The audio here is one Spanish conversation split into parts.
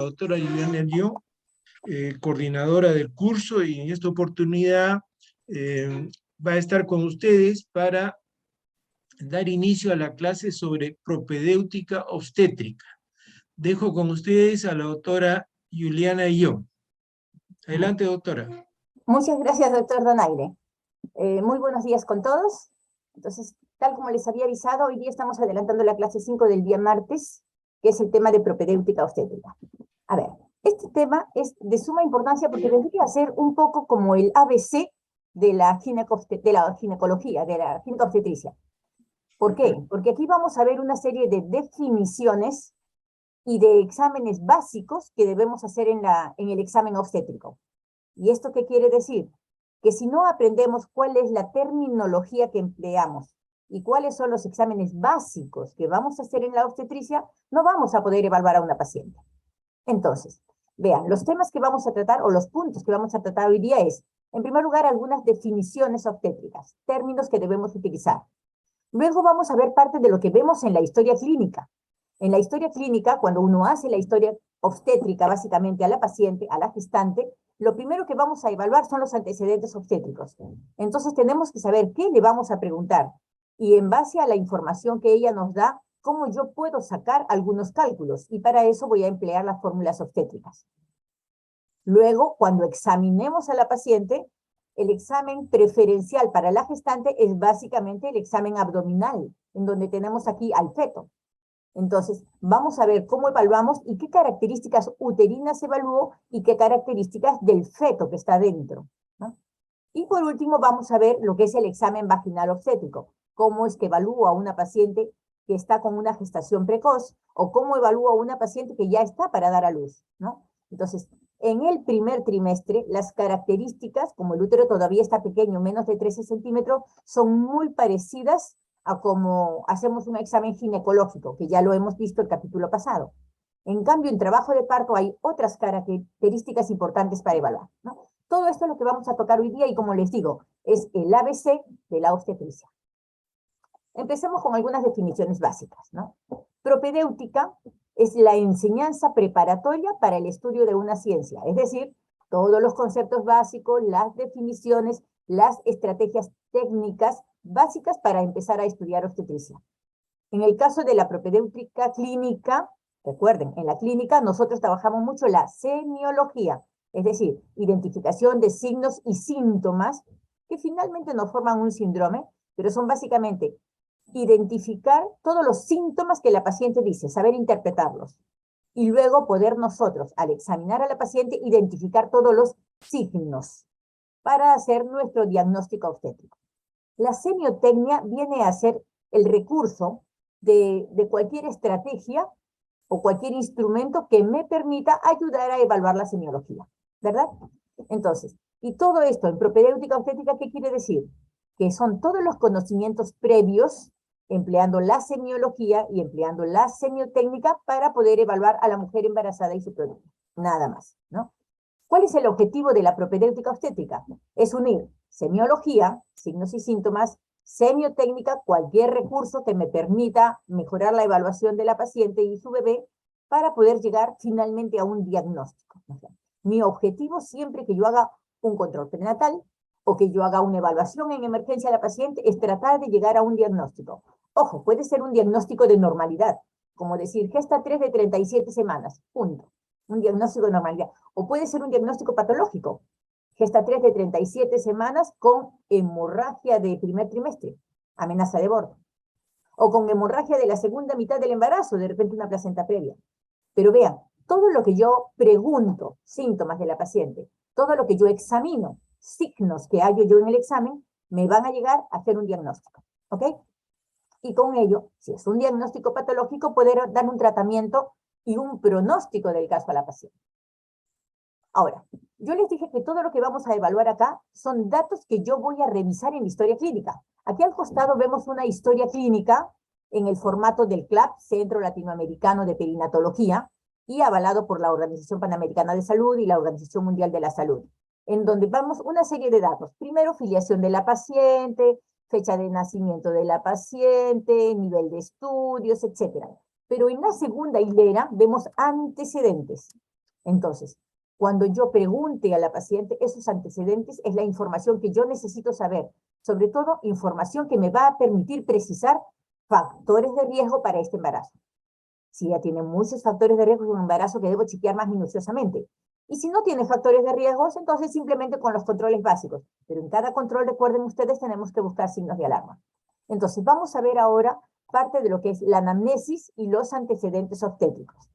Doctora Juliana Yo, coordinadora del curso, y en esta oportunidad va a estar con ustedes para dar inicio a la clase sobre propedéutica obstétrica. Dejo con ustedes a la doctora Juliana Yo. Adelante, doctora. Muchas gracias, doctor Donaire. Muy buenos días con todos. Entonces, tal como les había avisado, hoy día estamos adelantando la clase 5 del día martes, que es el tema de propedéutica obstétrica. A ver, este tema es de suma importancia porque vendría a ser un poco como el ABC de la ginecología, de la ginecobstetricia. ¿Por qué? Porque aquí vamos a ver una serie de definiciones y de exámenes básicos que debemos hacer en el examen obstétrico. ¿Y esto qué quiere decir? Que si no aprendemos cuál es la terminología que empleamos y cuáles son los exámenes básicos que vamos a hacer en la obstetricia, no vamos a poder evaluar a una paciente. Entonces, vean, los temas que vamos a tratar, o los puntos que vamos a tratar hoy día es, en primer lugar, algunas definiciones obstétricas, términos que debemos utilizar. Luego vamos a ver parte de lo que vemos en la historia clínica. En la historia clínica, cuando uno hace la historia obstétrica, básicamente a la paciente, a la gestante, lo primero que vamos a evaluar son los antecedentes obstétricos. Entonces tenemos que saber qué le vamos a preguntar. Y en base a la información que ella nos da, cómo yo puedo sacar algunos cálculos. Y para eso voy a emplear las fórmulas obstétricas. Luego, cuando examinemos a la paciente, el examen preferencial para la gestante es básicamente el examen abdominal, en donde tenemos aquí al feto. Entonces, vamos a ver cómo evaluamos y qué características uterinas evalúo y qué características del feto que está dentro, ¿no? Y por último, vamos a ver lo que es el examen vaginal obstétrico. Cómo es que evalúo a una paciente que está con una gestación precoz o cómo evalúo a una paciente que ya está para dar a luz, ¿no? Entonces, en el primer trimestre, las características, como el útero todavía está pequeño, menos de 13 centímetros, son muy parecidas a como hacemos un examen ginecológico, que ya lo hemos visto el capítulo pasado. En cambio, en trabajo de parto hay otras características importantes para evaluar, ¿no? Todo esto es lo que vamos a tocar hoy día y, como les digo, es el ABC de la obstetricia. Empecemos con algunas definiciones básicas, ¿no? Propedéutica es la enseñanza preparatoria para el estudio de una ciencia, es decir, todos los conceptos básicos, las definiciones, las estrategias técnicas básicas para empezar a estudiar obstetricia. En el caso de la propedéutica clínica, recuerden, en la clínica nosotros trabajamos mucho la semiología, es decir, identificación de signos y síntomas que finalmente no forman un síndrome, pero son básicamente identificar todos los síntomas que la paciente dice, saber interpretarlos, y luego poder nosotros, al examinar a la paciente, identificar todos los signos para hacer nuestro diagnóstico obstétrico. La semiotecnia viene a ser el recurso de cualquier estrategia o cualquier instrumento que me permita ayudar a evaluar la semiología, ¿verdad? Entonces, y todo esto en propedéutica obstétrica, ¿qué quiere decir? Que son todos los conocimientos previos empleando la semiología y empleando la semiotécnica para poder evaluar a la mujer embarazada y su producto. Nada más, ¿no? ¿Cuál es el objetivo de la propedéutica obstétrica? Es unir semiología, signos y síntomas, semiotécnica, cualquier recurso que me permita mejorar la evaluación de la paciente y su bebé para poder llegar finalmente a un diagnóstico. Mi objetivo siempre que yo haga un control prenatal o que yo haga una evaluación en emergencia a la paciente es tratar de llegar a un diagnóstico. Ojo, puede ser un diagnóstico de normalidad, como decir, gesta 3 de 37 semanas, punto. Un diagnóstico de normalidad. O puede ser un diagnóstico patológico, gesta 3 de 37 semanas con hemorragia de primer trimestre, amenaza de aborto. O con hemorragia de la segunda mitad del embarazo, de repente una placenta previa. Pero vean, todo lo que yo pregunto, síntomas de la paciente, todo lo que yo examino, signos que hallo yo en el examen, me van a llegar a hacer un diagnóstico, ¿ok? Y con ello, si es un diagnóstico patológico, poder dar un tratamiento y un pronóstico del caso a la paciente. Ahora, yo les dije que todo lo que vamos a evaluar acá son datos que yo voy a revisar en la historia clínica. Aquí al costado vemos una historia clínica en el formato del CLAP, Centro Latinoamericano de Perinatología, y avalado por la Organización Panamericana de Salud y la Organización Mundial de la Salud, en donde vamos una serie de datos. Primero, filiación de la paciente, fecha de nacimiento de la paciente, nivel de estudios, etc. Pero en la segunda hilera vemos antecedentes. Entonces, cuando yo pregunte a la paciente esos antecedentes, es la información que yo necesito saber, sobre todo información que me va a permitir precisar factores de riesgo para este embarazo. Si ya tiene muchos factores de riesgo, es un embarazo que debo chequear más minuciosamente. Y si no tiene factores de riesgo, entonces simplemente con los controles básicos. Pero en cada control, recuerden ustedes, tenemos que buscar signos de alarma. Entonces, vamos a ver ahora parte de lo que es la anamnesis y los antecedentes obstétricos.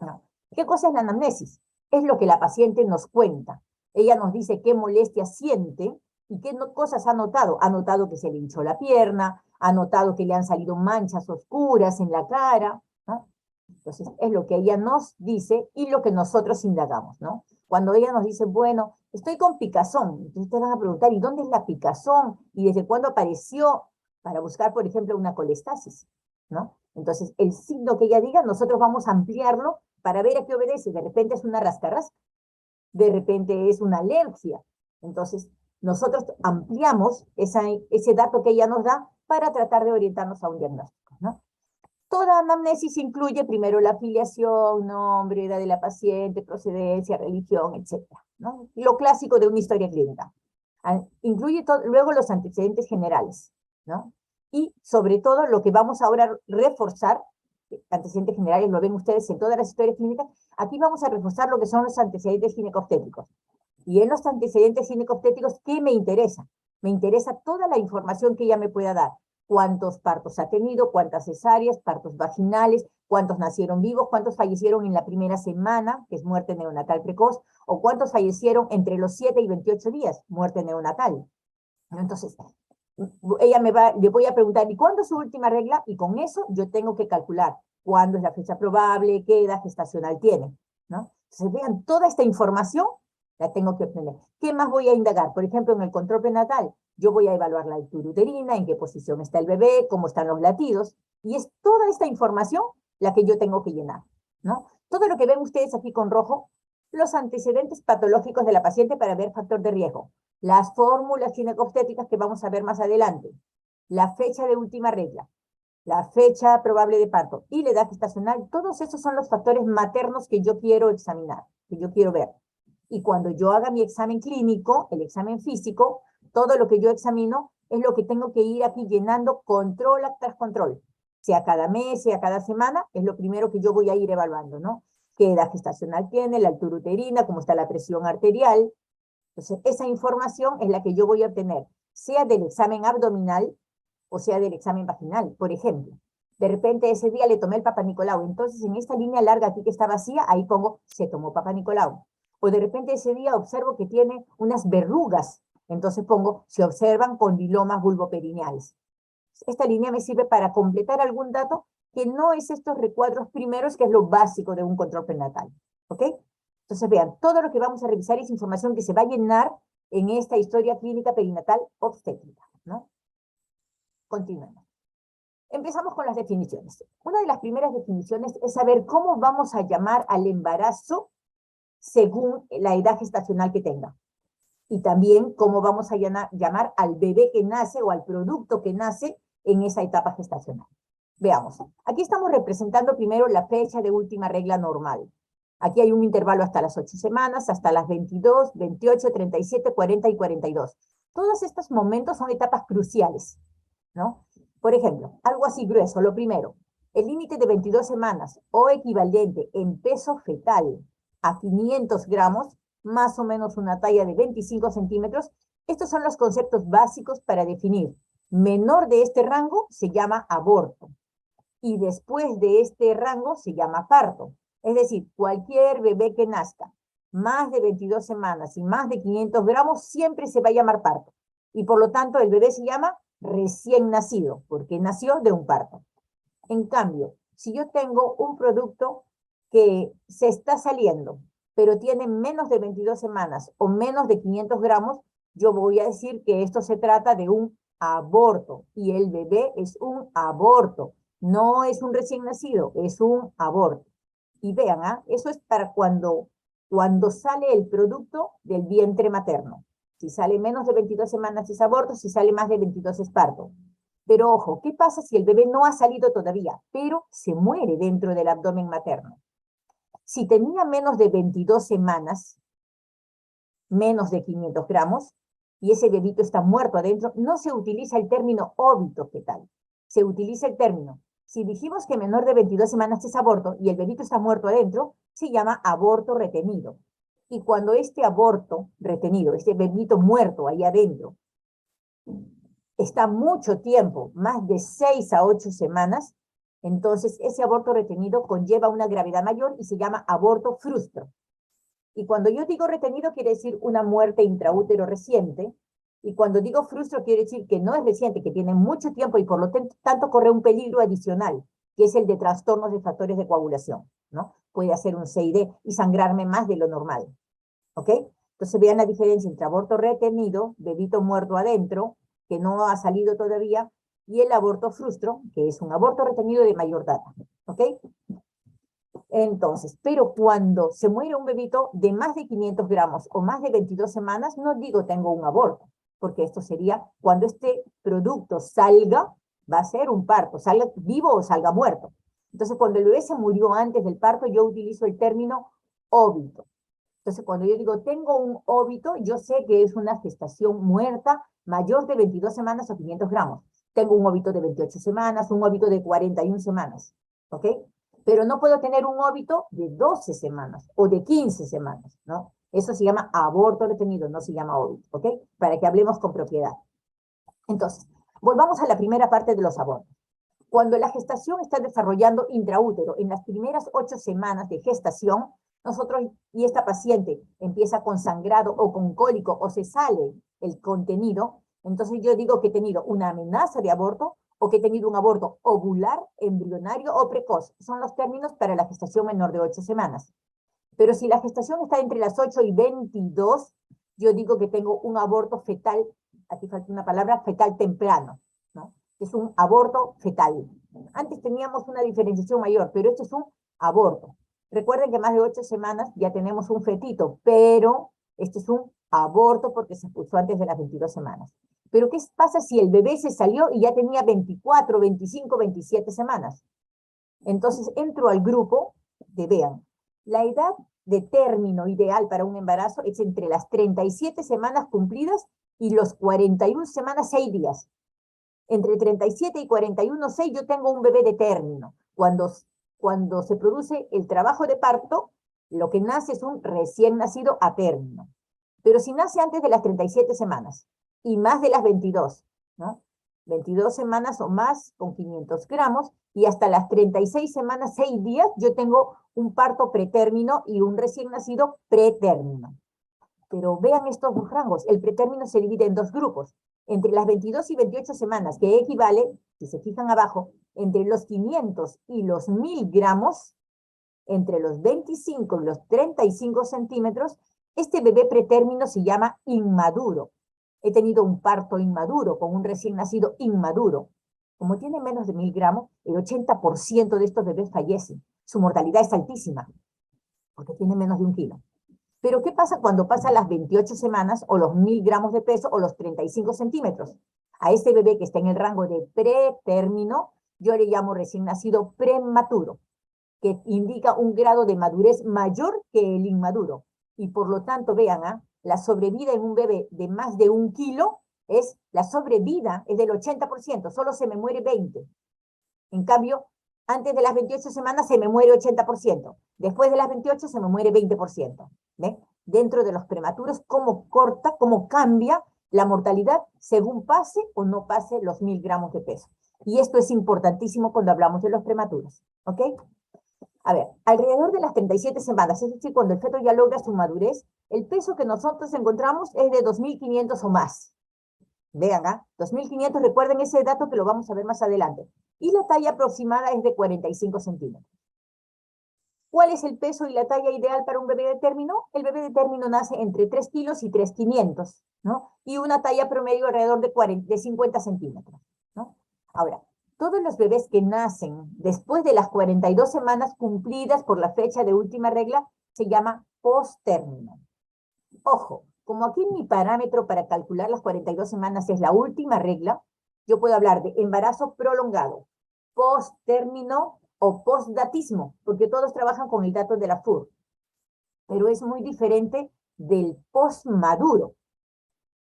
¿No? ¿Qué cosa es la anamnesis? Es lo que la paciente nos cuenta. Ella nos dice qué molestia siente y qué cosas ha notado. Ha notado que se le hinchó la pierna, ha notado que le han salido manchas oscuras en la cara, ¿no? Entonces, es lo que ella nos dice y lo que nosotros indagamos, ¿no? Cuando ella nos dice, bueno, estoy con picazón, entonces ustedes van a preguntar, ¿y dónde es la picazón? ¿Y desde cuándo apareció? Para buscar, por ejemplo, una colestasis, ¿no? Entonces, el signo que ella diga, nosotros vamos a ampliarlo para ver a qué obedece. De repente es una rascarrasca, de repente es una alergia. Entonces, nosotros ampliamos ese dato que ella nos da para tratar de orientarnos a un diagnóstico, ¿no? Toda anamnesis incluye primero la afiliación, nombre, edad de la paciente, procedencia, religión, etc., ¿no? Lo clásico de una historia clínica. Incluye luego los antecedentes generales, ¿no? Y sobre todo lo que vamos ahora a reforzar, antecedentes generales lo ven ustedes en todas las historias clínicas, aquí vamos a reforzar lo que son los antecedentes ginecobstétricos. Y en los antecedentes ginecobstétricos, ¿qué me interesa? Me interesa toda la información que ella me pueda dar. Cuántos partos ha tenido, cuántas cesáreas, partos vaginales, cuántos nacieron vivos, cuántos fallecieron en la primera semana, que es muerte neonatal precoz, o cuántos fallecieron entre los 7 y 28 días, muerte neonatal. Entonces, le voy a preguntar, ¿y cuándo es su última regla? Y con eso yo tengo que calcular cuándo es la fecha probable, qué edad gestacional tiene, ¿no? Entonces, vean, toda esta información la tengo que obtener. ¿Qué más voy a indagar? Por ejemplo, en el control prenatal, yo voy a evaluar la altura uterina, en qué posición está el bebé, cómo están los latidos, y es toda esta información la que yo tengo que llenar, ¿no? Todo lo que ven ustedes aquí con rojo, los antecedentes patológicos de la paciente para ver factor de riesgo, las fórmulas ginecobstétricas que vamos a ver más adelante, la fecha de última regla, la fecha probable de parto y la edad gestacional, todos esos son los factores maternos que yo quiero examinar, que yo quiero ver. Y cuando yo haga mi examen clínico, el examen físico, todo lo que yo examino es lo que tengo que ir aquí llenando control tras control. Sea cada mes, sea cada semana, es lo primero que yo voy a ir evaluando, ¿no? ¿Qué edad gestacional tiene, la altura uterina, cómo está la presión arterial? Entonces, esa información es la que yo voy a obtener, sea del examen abdominal o sea del examen vaginal. Por ejemplo, de repente ese día le tomé el Papa Nicolau, entonces en esta línea larga aquí que está vacía, ahí pongo, se tomó Papa Nicolau. O de repente ese día observo que tiene unas verrugas, entonces pongo, se observan condilomas vulvoperineales. Esta línea me sirve para completar algún dato que no es estos recuadros primeros, que es lo básico de un control prenatal. ¿Ok? Entonces vean, todo lo que vamos a revisar es información que se va a llenar en esta historia clínica perinatal obstétrica, ¿no? Continuemos. Empezamos con las definiciones. Una de las primeras definiciones es saber cómo vamos a llamar al embarazo según la edad gestacional que tenga. Y también cómo vamos a llamar al bebé que nace o al producto que nace en esa etapa gestacional. Veamos, aquí estamos representando primero la fecha de última regla normal. Aquí hay un intervalo hasta las 8 semanas, hasta las 22, 28, 37, 40 y 42. Todos estos momentos son etapas cruciales, ¿no? Por ejemplo, algo así grueso, lo primero, el límite de 22 semanas o equivalente en peso fetal a 500 gramos, más o menos una talla de 25 centímetros, estos son los conceptos básicos para definir. Menor de este rango se llama aborto, y después de este rango se llama parto. Es decir, cualquier bebé que nazca más de 22 semanas y más de 500 gramos siempre se va a llamar parto. Y por lo tanto el bebé se llama recién nacido, porque nació de un parto. En cambio, si yo tengo un producto que se está saliendo, pero tiene menos de 22 semanas o menos de 500 gramos, yo voy a decir que esto se trata de un aborto, y el bebé es un aborto. No es un recién nacido, es un aborto. Y vean, eso es para cuando sale el producto del vientre materno. Si sale menos de 22 semanas es aborto, si sale más de 22 es parto. Pero ojo, ¿qué pasa si el bebé no ha salido todavía, pero se muere dentro del abdomen materno? Si tenía menos de 22 semanas, menos de 500 gramos, y ese bebito está muerto adentro, no se utiliza el término óbito fetal. Se utiliza el término, si dijimos que menor de 22 semanas es aborto y el bebito está muerto adentro, se llama aborto retenido. Y cuando este aborto retenido, este bebito muerto ahí adentro, está mucho tiempo, más de 6 a 8 semanas, entonces ese aborto retenido conlleva una gravedad mayor y se llama aborto frustro. Y cuando yo digo retenido, quiere decir una muerte intraútero reciente. Y cuando digo frustro, quiere decir que no es reciente, que tiene mucho tiempo y por lo tanto corre un peligro adicional, que es el de trastornos de factores de coagulación, ¿no? Puede hacer un CID y sangrarme más de lo normal, ¿ok? Entonces vean la diferencia entre aborto retenido, bebito muerto adentro, que no ha salido todavía, y el aborto frustro, que es un aborto retenido de mayor data, ¿ok? Entonces, pero cuando se muere un bebito de más de 500 gramos o más de 22 semanas, no digo tengo un aborto, porque esto sería cuando este producto salga, va a ser un parto, salga vivo o salga muerto. Entonces, cuando el bebé se murió antes del parto, yo utilizo el término óbito. Entonces, cuando yo digo tengo un óbito, yo sé que es una gestación muerta mayor de 22 semanas o 500 gramos. Tengo un óbito de 28 semanas, un óbito de 41 semanas, ¿ok? Pero no puedo tener un óbito de 12 semanas o de 15 semanas, ¿no? Eso se llama aborto retenido, no se llama óbito, ¿ok? Para que hablemos con propiedad. Entonces, volvamos a la primera parte de los abortos. Cuando la gestación está desarrollando intraútero, en las primeras 8 semanas de gestación, nosotros, y esta paciente empieza con sangrado o con cólico o se sale el contenido, entonces yo digo que he tenido una amenaza de aborto o que he tenido un aborto ovular, embrionario o precoz. Son los términos para la gestación menor de 8 semanas. Pero si la gestación está entre las 8 y 22, yo digo que tengo un aborto fetal, aquí falta una palabra, fetal temprano, ¿no? Es un aborto fetal. Antes teníamos una diferenciación mayor, pero esto es un aborto. Recuerden que más de 8 semanas ya tenemos un fetito, pero este es un aborto porque se puso antes de las 22 semanas. Pero ¿qué pasa si el bebé se salió y ya tenía 24, 25, 27 semanas? Entonces entro al grupo de, vean, la edad de término ideal para un embarazo es entre las 37 semanas cumplidas y los 41 semanas, 6 días. Entre 37 y 41, 6, yo tengo un bebé de término. Cuando se produce el trabajo de parto, lo que nace es un recién nacido a término. Pero si nace antes de las 37 semanas y más de las 22, ¿no? 22 semanas o más con 500 gramos y hasta las 36 semanas, 6 días, yo tengo un parto pretérmino y un recién nacido pretérmino. Pero vean estos dos rangos. El pretérmino se divide en 2 grupos. Entre las 22 y 28 semanas, que equivale, si se fijan abajo, entre los 500 y los 1000 gramos, entre los 25 y los 35 centímetros, este bebé pretérmino se llama inmaduro. He tenido un parto inmaduro con un recién nacido inmaduro. Como tiene menos de 1000 gramos, el 80% de estos bebés fallecen. Su mortalidad es altísima, porque tiene menos de 1 kilo. Pero ¿qué pasa cuando pasan las 28 semanas o los 1000 gramos de peso o los 35 centímetros? A este bebé que está en el rango de pretérmino, yo le llamo recién nacido prematuro, que indica un grado de madurez mayor que el inmaduro. Y por lo tanto, vean, la sobrevida en un bebé de más de 1 kilo, la sobrevida es del 80%, solo se me muere 20. En cambio, antes de las 28 semanas se me muere 80%. Después de las 28 se me muere 20%. ¿Ven? Dentro de los prematuros, cómo cambia la mortalidad según pase o no pase los 1000 gramos de peso. Y esto es importantísimo cuando hablamos de los prematuros. ¿Ok? A ver, alrededor de las 37 semanas, es decir, cuando el feto ya logra su madurez, el peso que nosotros encontramos es de 2500 o más. Vean, 2500, recuerden ese dato que lo vamos a ver más adelante. Y la talla aproximada es de 45 centímetros. ¿Cuál es el peso y la talla ideal para un bebé de término? El bebé de término nace entre 3 kilos y 3,500, ¿no? Y una talla promedio alrededor de 50 centímetros, ¿no? Ahora, todos los bebés que nacen después de las 42 semanas cumplidas por la fecha de última regla se llama post-término. Ojo, como aquí mi parámetro para calcular las 42 semanas es la última regla, yo puedo hablar de embarazo prolongado, post-término o postdatismo, porque todos trabajan con el dato de la FUR, pero es muy diferente del postmaduro.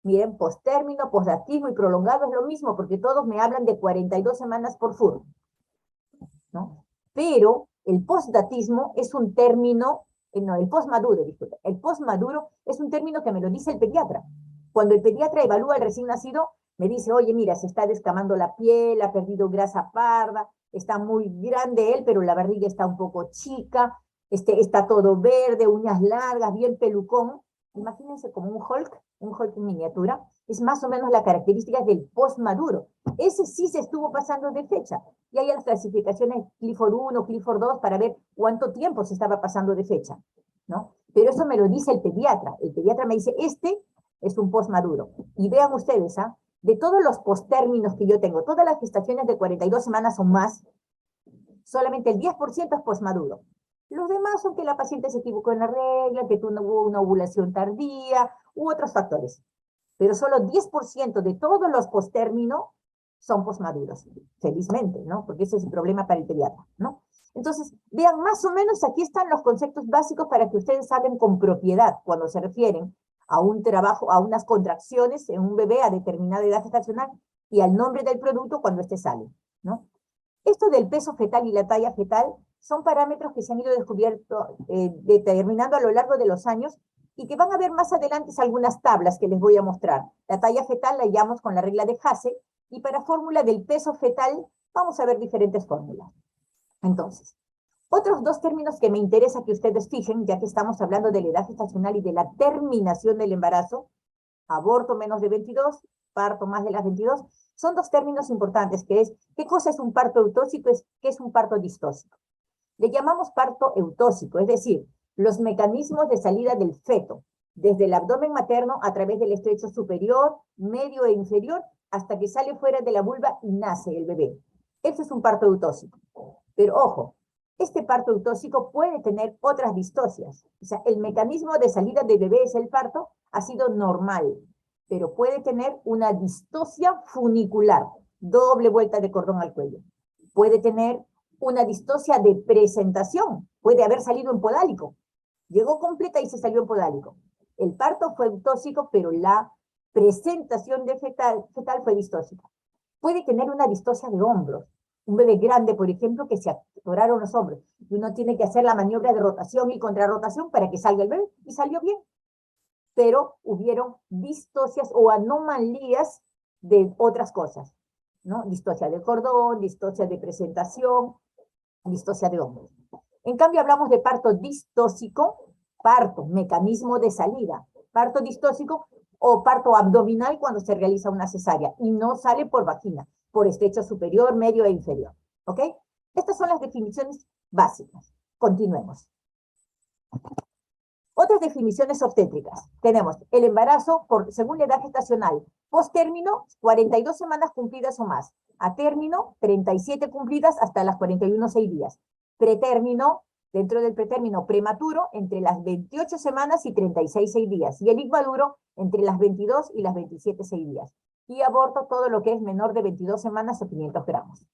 Miren, posttérmino, postdatismo y prolongado es lo mismo, porque todos me hablan de 42 semanas por FUR, ¿no? Pero el postdatismo es un término, no, el postmaduro, disculpe, el postmaduro es un término que me lo dice el pediatra. Cuando el pediatra evalúa al recién nacido, me dice, oye, mira, se está descamando la piel, ha perdido grasa parda, está muy grande él, pero la barriga está un poco chica, está todo verde, uñas largas, bien pelucón. Imagínense como un Hulk en miniatura, es más o menos la característica del postmaduro. Ese sí se estuvo pasando de fecha. Y hay las clasificaciones Clifford 1, Clifford 2 para ver cuánto tiempo se estaba pasando de fecha, ¿no? Pero eso me lo dice el pediatra. El pediatra me dice, este es un postmaduro. Y vean ustedes, ¿ah? De todos los posttérminos que yo tengo, todas las gestaciones de 42 semanas o más, solamente el 10% es postmaduro. Los demás son que la paciente se equivocó en la regla, que tuvo una ovulación tardía, u otros factores. Pero solo 10% de todos los posttérminos son postmaduros, felizmente, ¿no? Porque ese es el problema para el pediatra, ¿no? Entonces, vean, más o menos aquí están los conceptos básicos para que ustedes saben con propiedad cuando se refieren a un trabajo, a unas contracciones en un bebé a determinada edad gestacional y al nombre del producto cuando éste sale, ¿no? Esto del peso fetal y la talla fetal son parámetros que se han ido determinando a lo largo de los años y que van a ver más adelante algunas tablas que les voy a mostrar. La talla fetal la hallamos con la regla de Hasse y para fórmula del peso fetal vamos a ver diferentes fórmulas. Entonces, otros dos términos que me interesa que ustedes fijen, ya que estamos hablando de la edad gestacional y de la terminación del embarazo, aborto menos de 22, parto más de las 22, son dos términos importantes, que es, ¿qué cosa es un parto eutóxico? ¿Qué es un parto distóxico? Le llamamos parto eutóxico, es decir, los mecanismos de salida del feto, desde el abdomen materno a través del estrecho superior, medio e inferior, hasta que sale fuera de la vulva y nace el bebé. Eso es un parto eutóxico. Pero ojo, este parto eutóxico puede tener otras distocias. O sea, el mecanismo de salida del bebé es el parto, ha sido normal, pero puede tener una distocia funicular, doble vuelta de cordón al cuello. Puede tener una distocia de presentación, puede haber salido en podálico. Llegó completa y se salió en podálico. El parto fue eutóxico, pero la presentación de fetal fue distóxica. Puede tener una distocia de hombros. Un bebé grande, por ejemplo, que se atoraron los hombros. Y uno tiene que hacer la maniobra de rotación y contrarrotación para que salga el bebé, y salió bien. Pero hubieron distocias o anomalías de otras cosas, ¿no? Distocia de cordón, distocia de presentación, distocia de hombros. En cambio, hablamos de parto distóxico, parto, mecanismo de salida, parto distóxico o parto abdominal cuando se realiza una cesárea y no sale por vagina, por estrecho superior, medio e inferior. ¿Ok? Estas son las definiciones básicas. Continuemos. Otras definiciones obstétricas. Tenemos el embarazo según la edad gestacional. Posttérmino, 42 semanas cumplidas o más. A término, 37 cumplidas hasta las 41,6 días. Pretérmino, dentro del pretérmino prematuro, entre las 28 semanas y 36,6 días. Y el inmaduro, entre las 22 y las 27,6 días. Y aborto, todo lo que es menor de 22 semanas o 500 gramos.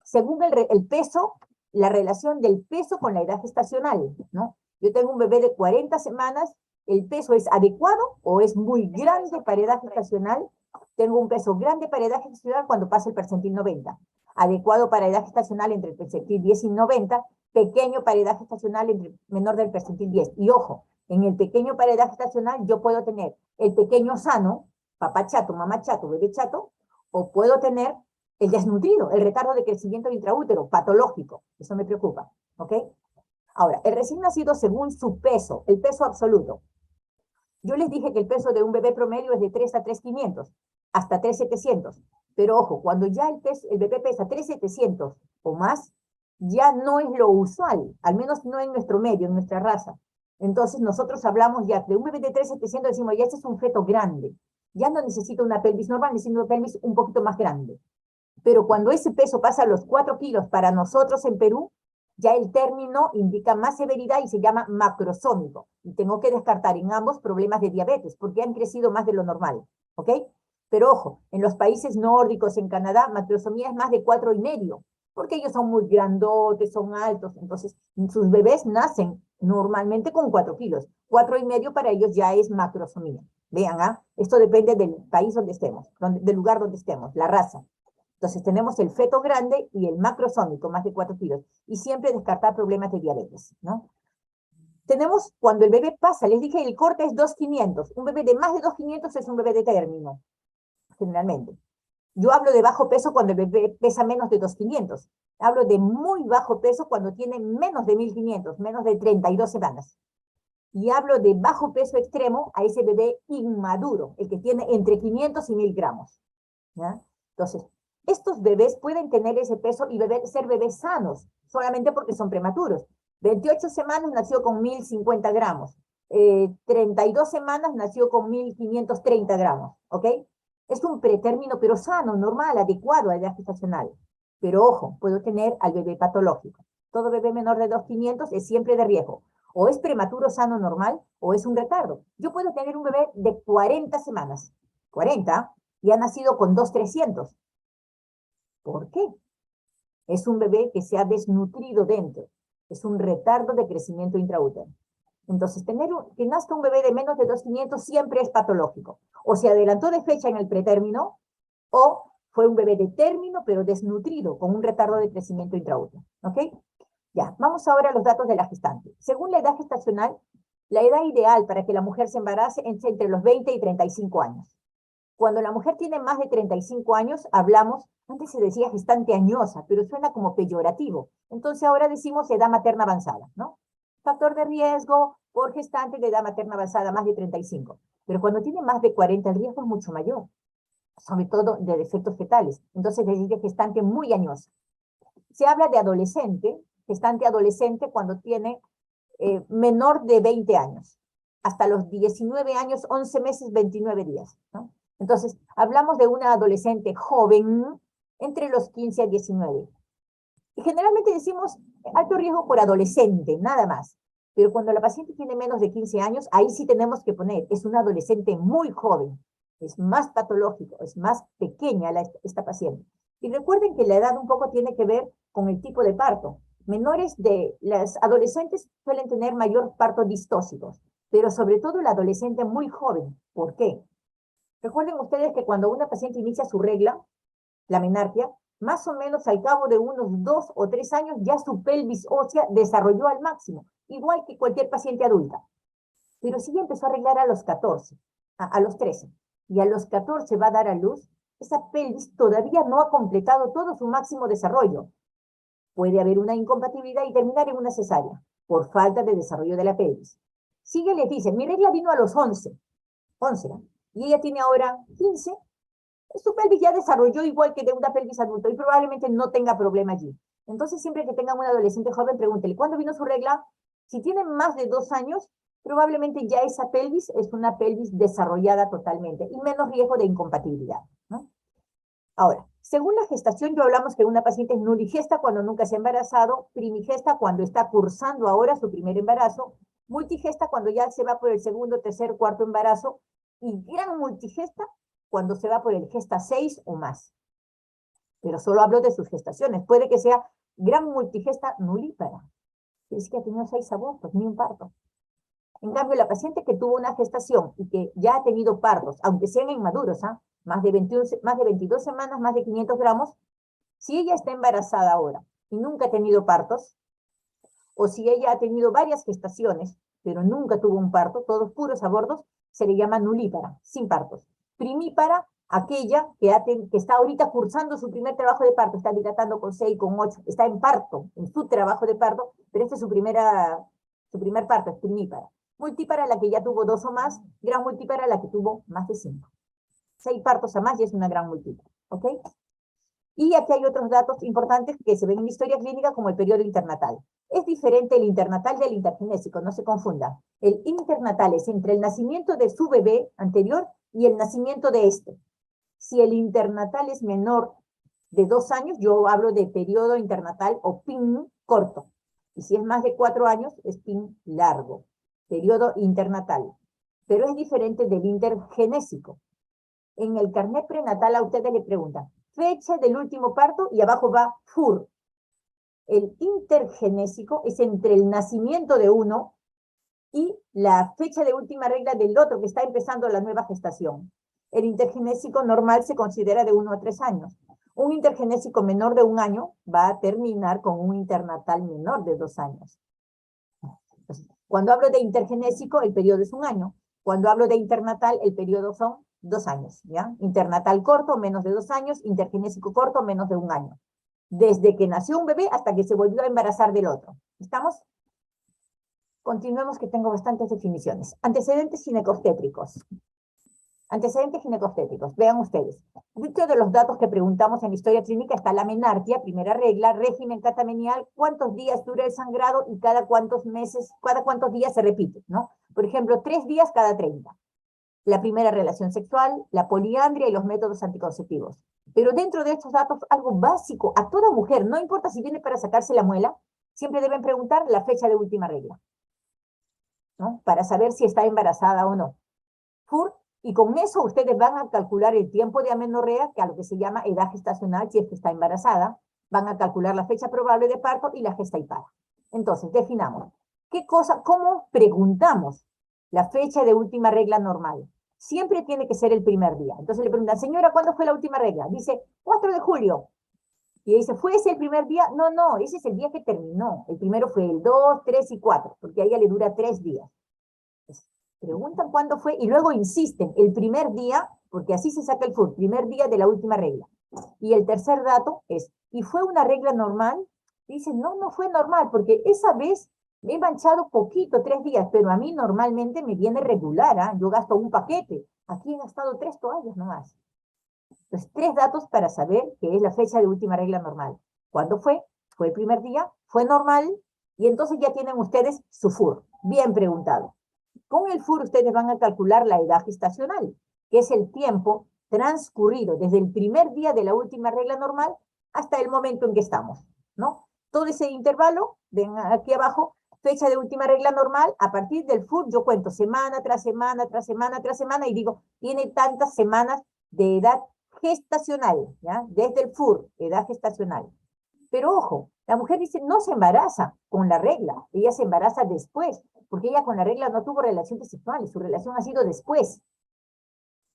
Según el peso, la relación del peso con la edad gestacional, ¿no? Yo tengo un bebé de 40 semanas, ¿el peso es adecuado o es muy grande para edad gestacional? Tengo un peso grande para edad gestacional cuando pasa el percentil 90. Adecuado para edad gestacional entre el percentil 10 y 90, pequeño para edad gestacional entre menor del percentil 10. Y ojo, en el pequeño para edad gestacional yo puedo tener el pequeño sano, papá chato, mamá chato, bebé chato, o puedo tener el desnutrido, el retardo de crecimiento intraútero, patológico. Eso me preocupa, ¿ok? Ahora, el recién nacido según su peso, el peso absoluto. Yo les dije que el peso de un bebé promedio es de 3 a 3,500, hasta 3,700. Pero ojo, cuando ya el bebé pesa 3,700 o más, ya no es lo usual, al menos no en nuestro medio, en nuestra raza. Entonces nosotros hablamos ya de un bebé de 3,700, decimos, ya este es un feto grande. Ya no necesita una pelvis normal, necesita una pelvis un poquito más grande. Pero cuando ese peso pasa a los 4 kilos para nosotros en Perú, ya el término indica más severidad y se llama macrosómico. Y tengo que descartar en ambos problemas de diabetes, porque han crecido más de lo normal, ¿ok? Pero ojo, en los países nórdicos, en Canadá, macrosomía es más de 4,5, porque ellos son muy grandotes, son altos, entonces sus bebés nacen normalmente con 4 kilos. 4,5 para ellos ya es macrosomía. Vean, esto depende del país donde estemos, del lugar donde estemos, la raza. Entonces tenemos el feto grande y el macrosómico, más de 4 kilos, y siempre descartar problemas de diabetes, ¿no? Tenemos, cuando el bebé pasa, les dije, el corte es 2,500. Un bebé de más de 2,500 es un bebé de término, generalmente. Yo hablo de bajo peso cuando el bebé pesa menos de 2,500. Hablo de muy bajo peso cuando tiene menos de 1,500, menos de 32 semanas. Y hablo de bajo peso extremo a ese bebé inmaduro, el que tiene entre 500 y 1,000 gramos. ¿Ya? Entonces, estos bebés pueden tener ese peso y ser bebés sanos, solamente porque son prematuros. 28 semanas nació con 1,050 gramos. 32 semanas nació con 1,530 gramos, ¿ok? Es un pretérmino, pero sano, normal, adecuado a la edad gestacional. Pero ojo, puedo tener al bebé patológico. Todo bebé menor de 2,500 es siempre de riesgo. O es prematuro, sano, normal, o es un retardo. Yo puedo tener un bebé de 40 semanas. 40, y ha nacido con 2,300. ¿Por qué? Es un bebé que se ha desnutrido dentro. Es un retardo de crecimiento intraútero. Entonces, que nazca un bebé de menos de 2,500 siempre es patológico. O se adelantó de fecha en el pretérmino, o fue un bebé de término, pero desnutrido, con un retardo de crecimiento intraútero. ¿Ok? Ya, vamos ahora a los datos de la gestante. Según la edad gestacional, la edad ideal para que la mujer se embarace es entre los 20 y 35 años. Cuando la mujer tiene más de 35 años, hablamos, antes se decía gestante añosa, pero suena como peyorativo. Entonces ahora decimos edad materna avanzada, ¿no? Factor de riesgo por gestante de edad materna avanzada, más de 35. Pero cuando tiene más de 40, el riesgo es mucho mayor, sobre todo de defectos fetales. Entonces se dice gestante muy añosa. Se habla de adolescente, gestante adolescente cuando tiene menor de 20 años, hasta los 19 años, 11 meses, 29 días, ¿no? Entonces, hablamos de una adolescente joven entre los 15 a 19. Y generalmente decimos alto riesgo por adolescente, nada más. Pero cuando la paciente tiene menos de 15 años, ahí sí tenemos que poner, es una adolescente muy joven, es más patológico, es más pequeña esta paciente. Y recuerden que la edad un poco tiene que ver con el tipo de parto. Las adolescentes suelen tener mayor parto distóxicos, pero sobre todo la adolescente muy joven. ¿Por qué? Recuerden ustedes que cuando una paciente inicia su regla, la menarquia, más o menos al cabo de unos 2 o 3 años ya su pelvis ósea desarrolló al máximo, igual que cualquier paciente adulta. Pero si ella empezó a arreglar a los 14, a los 13, y a los 14 va a dar a luz, esa pelvis todavía no ha completado todo su máximo desarrollo. Puede haber una incompatibilidad y terminar en una cesárea, por falta de desarrollo de la pelvis. Si ella les dice, mi regla vino a los 11, y ella tiene ahora 15, su pelvis ya desarrolló igual que de una pelvis adulta y probablemente no tenga problema allí. Entonces, siempre que tengan un adolescente joven, pregúntele, ¿cuándo vino su regla? Si tiene más de 2 años, probablemente ya esa pelvis es una pelvis desarrollada totalmente y menos riesgo de incompatibilidad, ¿no? Ahora, según la gestación, yo hablamos que una paciente es nuligesta cuando nunca se ha embarazado, primigesta cuando está cursando ahora su primer embarazo, multigesta cuando ya se va por el segundo, tercer, cuarto embarazo, y gran multigesta cuando se va por el gesta 6 o más. Pero solo hablo de sus gestaciones. Puede que sea gran multigesta nulípara. Es que ha tenido 6 abortos, ni un parto. En cambio, la paciente que tuvo una gestación y que ya ha tenido partos, aunque sean inmaduros, más de 22 semanas, más de 500 gramos, si ella está embarazada ahora y nunca ha tenido partos, o si ella ha tenido varias gestaciones, pero nunca tuvo un parto, todos puros abortos, se le llama nulípara, sin partos. Primípara, aquella que está ahorita cursando su primer trabajo de parto, está dilatando con 6, con 8, está en parto, en su trabajo de parto, pero este es su primer parto, es primípara. Multípara, la que ya tuvo 2 o más, gran multípara, la que tuvo más de 5. 6 partos a más y es una gran multípara, ¿ok? Y aquí hay otros datos importantes que se ven en la historia clínica como el periodo internatal. Es diferente el internatal del intergenésico, no se confunda. El internatal es entre el nacimiento de su bebé anterior y el nacimiento de este. Si el internatal es menor de 2 años, yo hablo de periodo internatal o PIN corto. Y si es más de 4 años, es PIN largo, periodo internatal. Pero es diferente del intergenésico. En el carnet prenatal a ustedes le preguntan fecha del último parto y abajo va FUR, El intergenésico es entre el nacimiento de uno y la fecha de última regla del otro que está empezando la nueva gestación. El intergenésico normal se considera de 1 a 3 años. Un intergenésico menor de 1 año va a terminar con un internatal menor de 2 años. Entonces, cuando hablo de intergenésico, el periodo es 1 año. Cuando hablo de internatal, el periodo son 2 años, ¿ya? Internatal corto, menos de 2 años, intergenésico corto, menos de 1 año. Desde que nació un bebé hasta que se volvió a embarazar del otro. ¿Estamos? Continuemos, que tengo bastantes definiciones. Antecedentes ginecobstétricos. Antecedentes ginecobstétricos. Vean ustedes. Dentro de los datos que preguntamos en historia clínica está la menarquia, primera regla, régimen catamenial, cuántos días dura el sangrado y cada cuántos meses, cada cuántos días se repite, ¿no? Por ejemplo, 3 días cada 30. La primera relación sexual, la poliandria y los métodos anticonceptivos. Pero dentro de estos datos, algo básico, a toda mujer, no importa si viene para sacarse la muela, siempre deben preguntar la fecha de última regla, ¿no? Para saber si está embarazada o no. FUR, y con eso ustedes van a calcular el tiempo de amenorrea, que a lo que se llama edad gestacional, si es que está embarazada, van a calcular la fecha probable de parto y la gesta y para. Entonces, definamos. ¿Cómo preguntamos la fecha de última regla normal? Siempre tiene que ser el primer día. Entonces le preguntan, señora, ¿cuándo fue la última regla? Dice, 4 de julio. Y dice, ¿fue ese el primer día? No, no, ese es el día que terminó. El primero fue el 2, 3 y 4, porque a ella le dura 3 días. Entonces, preguntan cuándo fue y luego insisten, el primer día, porque así se saca el FUR, primer día de la última regla. Y el tercer dato es, ¿y fue una regla normal? Dicen, no, no fue normal, porque esa vez me he manchado poquito, 3 días, pero a mí normalmente me viene regular, ¿eh? Yo gasto un paquete. Aquí he gastado 3 toallas nomás. Entonces, 3 datos para saber qué es la fecha de última regla normal. ¿Cuándo fue? ¿Fue el primer día? ¿Fue normal? Y entonces ya tienen ustedes su FUR. Bien preguntado. Con el FUR ustedes van a calcular la edad gestacional, que es el tiempo transcurrido desde el primer día de la última regla normal hasta el momento en que estamos, ¿no? Todo ese intervalo, ven aquí abajo, fecha de última regla normal, a partir del FUR yo cuento semana tras semana, tras semana, tras semana, y digo, tiene tantas semanas de edad gestacional, ¿ya? Desde el FUR, edad gestacional. Pero ojo, la mujer dice, no se embaraza con la regla, ella se embaraza después, porque ella con la regla no tuvo relaciones sexuales, su relación ha sido después.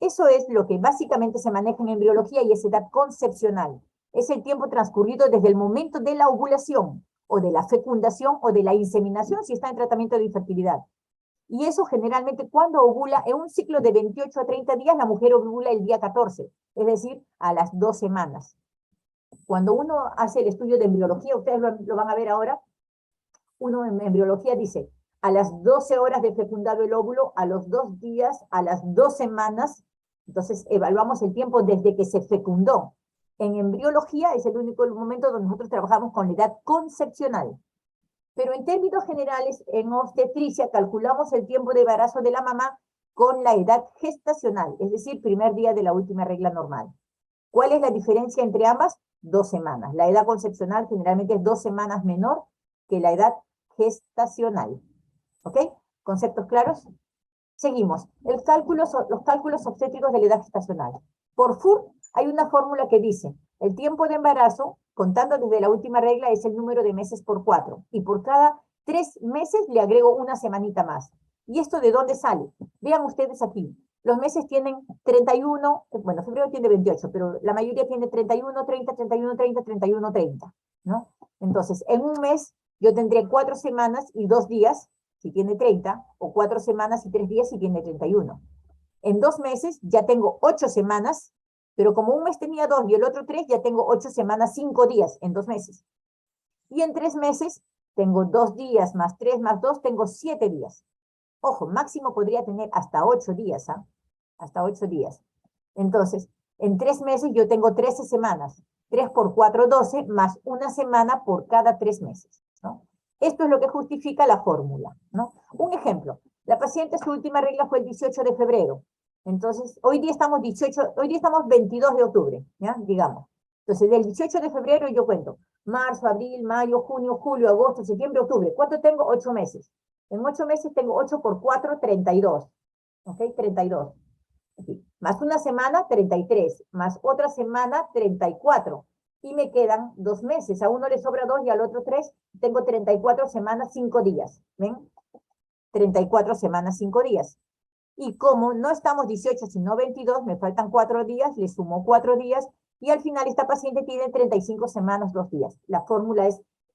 Eso es lo que básicamente se maneja en embriología y es edad concepcional. Es el tiempo transcurrido desde el momento de la ovulación, o de la fecundación, o de la inseminación, si está en tratamiento de infertilidad. Y eso generalmente cuando ovula, en un ciclo de 28 a 30 días, la mujer ovula el día 14, es decir, a las 2 semanas. Cuando uno hace el estudio de embriología, ustedes lo van a ver ahora, uno en embriología dice, a las 12 horas de fecundado el óvulo, a los 2 días, a las 2 semanas, entonces evaluamos el tiempo desde que se fecundó. En embriología es el único momento donde nosotros trabajamos con la edad concepcional. Pero en términos generales, en obstetricia calculamos el tiempo de embarazo de la mamá con la edad gestacional, es decir, primer día de la última regla normal. ¿Cuál es la diferencia entre ambas? 2 semanas. La edad concepcional generalmente es 2 semanas menor que la edad gestacional. ¿Ok? ¿Conceptos claros? Seguimos. Los cálculos obstétricos de la edad gestacional. Por FUR hay una fórmula que dice, el tiempo de embarazo, contando desde la última regla, es el número de meses por 4. Y por cada 3 meses le agrego una semanita más. ¿Y esto de dónde sale? Vean ustedes aquí. Los meses tienen 31, bueno, febrero tiene 28, pero la mayoría tiene 31, 30, 31, 30, 31, 30, ¿no? Entonces, en un mes yo tendré 4 semanas y 2 días, si tiene 30, o 4 semanas y 3 días si tiene 31. En 2 meses ya tengo 8 semanas, pero como un mes tenía 2 y el otro 3, ya tengo 8 semanas, 5 días en 2 meses. Y en 3 meses tengo 2 días más 3 más 2, tengo 7 días. Ojo, máximo podría tener hasta 8 días, ¿ah? Hasta 8 días. Entonces, en 3 meses yo tengo 13 semanas. 3 por 4, 12, más una semana por cada 3 meses, ¿no? Esto es lo que justifica la fórmula, ¿no? Un ejemplo, la paciente, su última regla fue el 18 de febrero. Entonces, hoy día estamos 22 de octubre, ¿ya? Digamos. Entonces, del 18 de febrero yo cuento marzo, abril, mayo, junio, julio, agosto, septiembre, octubre. ¿Cuánto tengo? 8 meses. En 8 meses tengo 8 por 4, 32. ¿Ok? 32. Aquí. Más una semana, 33. Más otra semana, 34. y me quedan 2 meses. A uno le sobra 2 y al otro 3. Tengo 34 semanas, 5 días. ¿Ven? 34 semanas, 5 días. Y como no estamos 18, sino 22, me faltan 4 días, le sumo 4 días, y al final esta paciente tiene 35 semanas, 2 días. La fórmula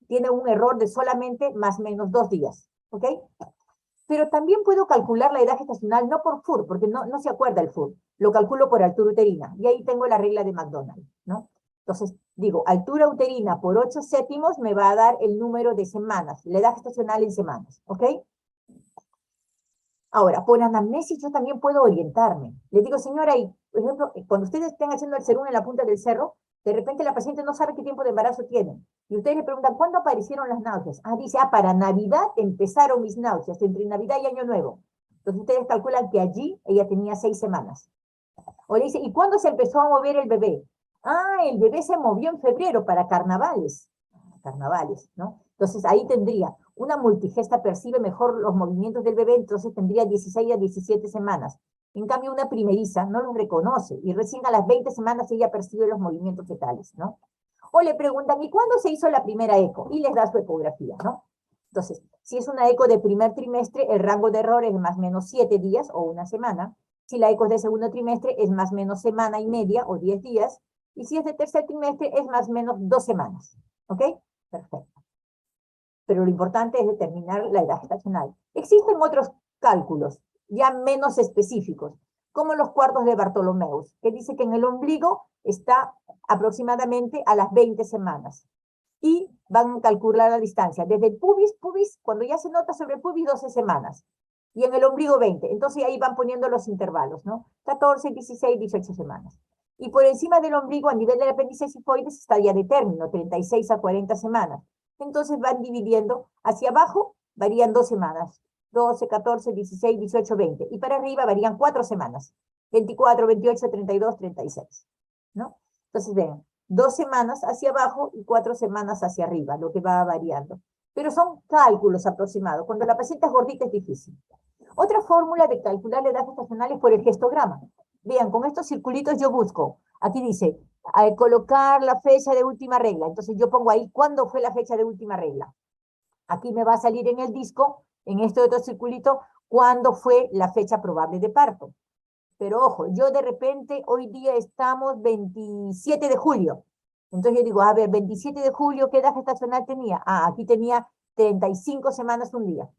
tiene un error de solamente más o menos 2 días. ¿Ok? Pero también puedo calcular la edad gestacional, no por FUR, porque no se acuerda el FUR. Lo calculo por altura uterina. Y ahí tengo la regla de McDonald, ¿no? Entonces, digo, altura uterina por 8 séptimos me va a dar el número de semanas, la edad gestacional en semanas, ¿ok? Ahora, por anamnesis yo también puedo orientarme. Le digo, señora, y, por ejemplo, cuando ustedes estén haciendo el serum en la punta del cerro, de repente la paciente no sabe qué tiempo de embarazo tiene. Y ustedes le preguntan, ¿cuándo aparecieron las náuseas? Ah, dice, para Navidad empezaron mis náuseas, entre Navidad y Año Nuevo. Entonces ustedes calculan que allí ella tenía 6 semanas. O le dice, ¿y cuándo se empezó a mover el bebé? Ah, el bebé se movió en febrero para carnavales. Carnavales, ¿no? Entonces ahí tendría, una multigesta percibe mejor los movimientos del bebé, entonces tendría 16 a 17 semanas. En cambio, una primeriza no los reconoce y recién a las 20 semanas ella percibe los movimientos fetales, ¿no? O le preguntan, ¿y cuándo se hizo la primera eco? Y les da su ecografía, ¿no? Entonces, si es una eco de primer trimestre, el rango de error es más o menos 7 días o una semana. Si la eco es de segundo trimestre, es más o menos semana y media o 10 días. Y si es de tercer trimestre, es más o menos 2 semanas. ¿Ok? Perfecto. Pero lo importante es determinar la edad gestacional. Existen otros cálculos, ya menos específicos, como los cuartos de Bartolomeus, que dice que en el ombligo está aproximadamente a las 20 semanas. Y van a calcular la distancia. Desde el pubis, cuando ya se nota sobre el pubis, 12 semanas. Y en el ombligo 20. Entonces ahí van poniendo los intervalos, ¿no? 14, 16, 18 semanas. Y por encima del ombligo, a nivel del apéndice sifoides, está ya de término, 36 a 40 semanas. Entonces van dividiendo. Hacia abajo varían 2 semanas. 12, 14, 16, 18, 20. Y para arriba varían 4 semanas. 24, 28, 32, 36. ¿No? Entonces ven, 2 semanas hacia abajo y 4 semanas hacia arriba, lo que va variando. Pero son cálculos aproximados. Cuando la paciente es gordita es difícil. Otra fórmula de calcular la edad gestacional es por el gestograma. Vean, con estos circulitos yo busco. Aquí dice, al colocar la fecha de última regla. Entonces yo pongo ahí, ¿cuándo fue la fecha de última regla? Aquí me va a salir en el disco, en este otro circulito, ¿cuándo fue la fecha probable de parto? Pero ojo, yo de repente, hoy día estamos 27 de julio. Entonces yo digo, a ver, 27 de julio, ¿qué edad gestacional tenía? Ah, aquí tenía 35 semanas un día,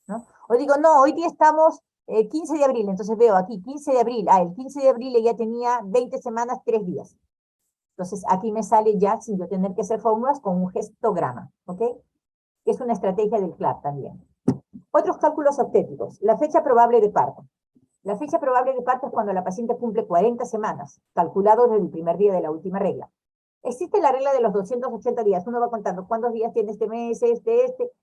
¿no? O digo, no, hoy día estamos 15 de abril, entonces veo aquí, 15 de abril, el 15 de abril ella tenía 20 semanas, 3 días. Entonces aquí me sale ya, sin yo tener que hacer fórmulas, con un gestograma, ¿ok? Es una estrategia del CLAP también. Otros cálculos obstétricos, la fecha probable de parto. La fecha probable de parto es cuando la paciente cumple 40 semanas, calculado desde el primer día de la última regla. Existe la regla de los 280 días. Uno va contando cuántos días tiene este mes,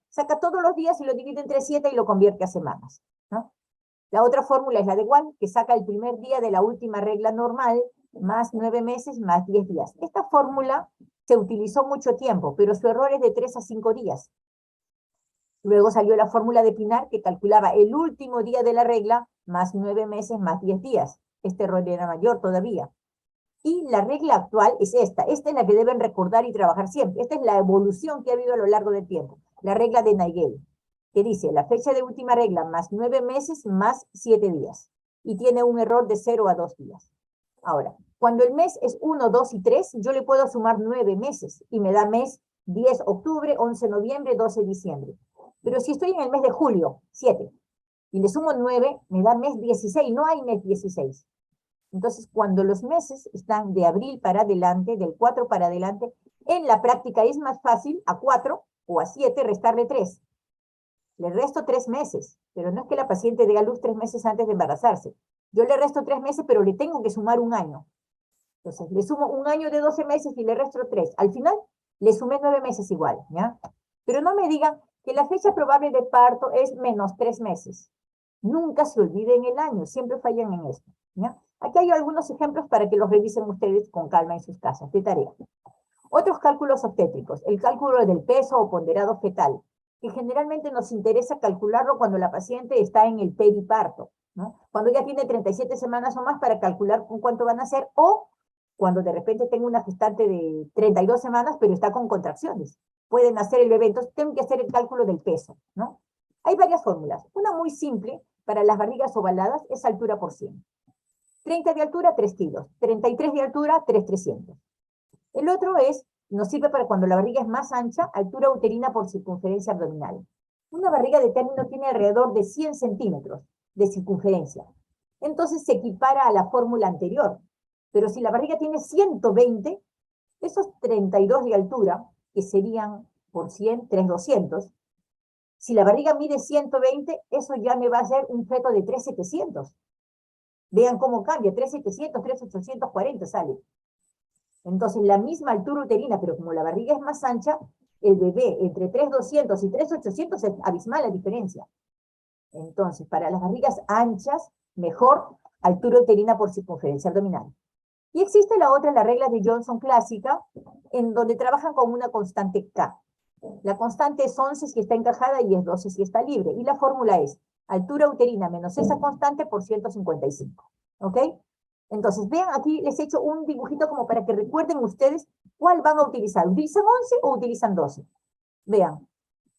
saca todos los días y lo divide entre 7 y lo convierte a semanas, ¿no? La otra fórmula es la de Wan, que saca el primer día de la última regla normal, más 9 meses, más 10 días. Esta fórmula se utilizó mucho tiempo, pero su error es de 3 a 5 días. Luego salió la fórmula de Pinar, que calculaba el último día de la regla, más 9 meses, más 10 días. Este error era mayor todavía. Y la regla actual es esta. Esta es la que deben recordar y trabajar siempre. Esta es la evolución que ha habido a lo largo del tiempo. La regla de Nagel, que dice la fecha de última regla más 9 meses más 7 días. Y tiene un error de 0 a 2 días. Ahora, cuando el mes es 1, 2 y 3, yo le puedo sumar 9 meses. Y me da mes 10 octubre, 11 noviembre, 12 diciembre. Pero si estoy en el mes de julio, 7, y le sumo 9, me da mes 16. No hay mes 16. Entonces, cuando los meses están de abril para adelante, del 4 para adelante, en la práctica es más fácil a 4 o a 7 restarle 3. Le resto 3 meses, pero no es que la paciente dé a luz 3 meses antes de embarazarse. Yo le resto 3 meses, pero le tengo que sumar un año. Entonces, le sumo un año de 12 meses y le resto 3. Al final, le sumé 9 meses igual, ¿ya? Pero no me digan que la fecha probable de parto es menos 3 meses. Nunca se olviden el año, siempre fallan en esto, ¿ya? Aquí hay algunos ejemplos para que los revisen ustedes con calma en sus casas, de tarea. Otros cálculos obstétricos, el cálculo del peso o ponderado fetal, que generalmente nos interesa calcularlo cuando la paciente está en el periparto, ¿no? Cuando ya tiene 37 semanas o más para calcular con cuánto van a ser, o cuando de repente tengo una gestante de 32 semanas, pero está con contracciones. Puede nacer el bebé, entonces tengo que hacer el cálculo del peso, ¿no? Hay varias fórmulas. Una muy simple para las barrigas ovaladas es altura por 100. 30 de altura, 3 kilos. 33 de altura, 3,300. El otro nos sirve para cuando la barriga es más ancha, altura uterina por circunferencia abdominal. Una barriga de término tiene alrededor de 100 centímetros de circunferencia. Entonces se equipara a la fórmula anterior. Pero si la barriga tiene 120, esos 32 de altura, que serían por 100, 3,200, si la barriga mide 120, eso ya me va a ser un feto de 3,700. Vean cómo cambia, 3,700, 3,840 sale. Entonces, la misma altura uterina, pero como la barriga es más ancha, el bebé entre 3,200 y 3,800 es abismal la diferencia. Entonces, para las barrigas anchas, mejor altura uterina por circunferencia abdominal. Y existe la otra, la regla de Johnson clásica, en donde trabajan con una constante K. La constante es 11 si está encajada y es 12 si está libre. Y la fórmula es altura uterina menos esa constante por 155. ¿Ok? Entonces, vean, aquí les he hecho un dibujito como para que recuerden ustedes cuál van a utilizar. ¿Utilizan 11 o utilizan 12? Vean,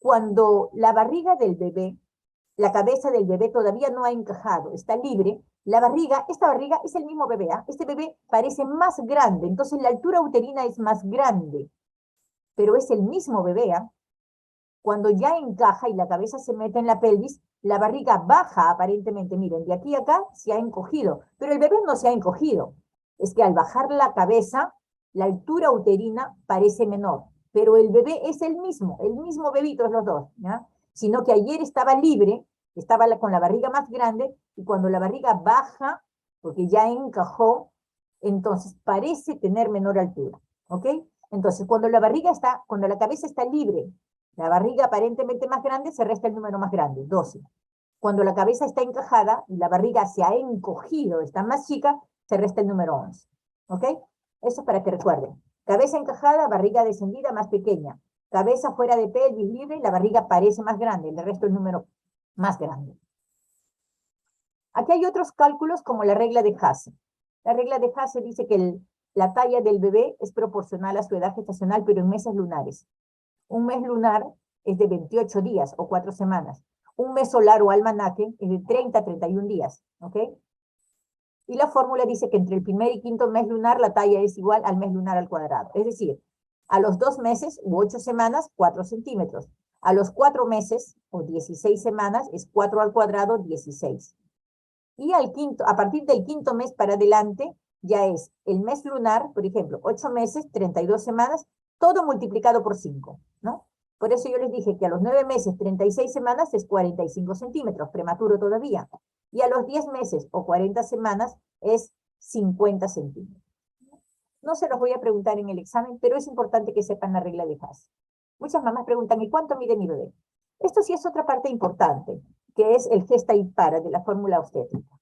cuando la barriga del bebé, la cabeza del bebé todavía no ha encajado, está libre, esta barriga es el mismo bebé, ¿eh? Este bebé parece más grande, entonces la altura uterina es más grande, pero es el mismo bebé, ¿eh? Cuando ya encaja y la cabeza se mete en la pelvis, la barriga baja aparentemente, miren, de aquí a acá se ha encogido, pero el bebé no se ha encogido. Es que al bajar la cabeza, la altura uterina parece menor, pero el bebé es el mismo bebito es los dos, ¿ya? Sino que ayer estaba libre, estaba con la barriga más grande, y cuando la barriga baja, porque ya encajó, entonces parece tener menor altura, ¿ok? Entonces, cuando la cabeza está libre, la barriga aparentemente más grande, se resta el número más grande, 12. Cuando la cabeza está encajada y la barriga se ha encogido, está más chica, se resta el número 11. ¿Ok? Eso es para que recuerden. Cabeza encajada, barriga descendida, más pequeña. Cabeza fuera de pelvis libre, la barriga parece más grande, le resto el número más grande. Aquí hay otros cálculos como la regla de Hasse. La regla de Hasse dice que la talla del bebé es proporcional a su edad gestacional, pero en meses lunares. Un mes lunar es de 28 días o 4 semanas. Un mes solar o almanaque es de 30 a 31 días, ¿ok? Y la fórmula dice que entre el primer y quinto mes lunar la talla es igual al mes lunar al cuadrado. Es decir, a los 2 meses u 8 semanas, 4 centímetros. A los 4 meses o 16 semanas es 4 al cuadrado, 16. Y a partir del quinto mes para adelante, ya es el mes lunar, por ejemplo, 8 meses, 32 semanas, todo multiplicado por 5, ¿no? Por eso yo les dije que a los 9 meses, 36 semanas es 45 centímetros, prematuro todavía. Y a los 10 meses o 40 semanas es 50 centímetros. No se los voy a preguntar en el examen, pero es importante que sepan la regla de Hasse. Muchas mamás preguntan, ¿y cuánto mide mi bebé? Esto sí es otra parte importante, que es el gesta y para de la fórmula obstétrica.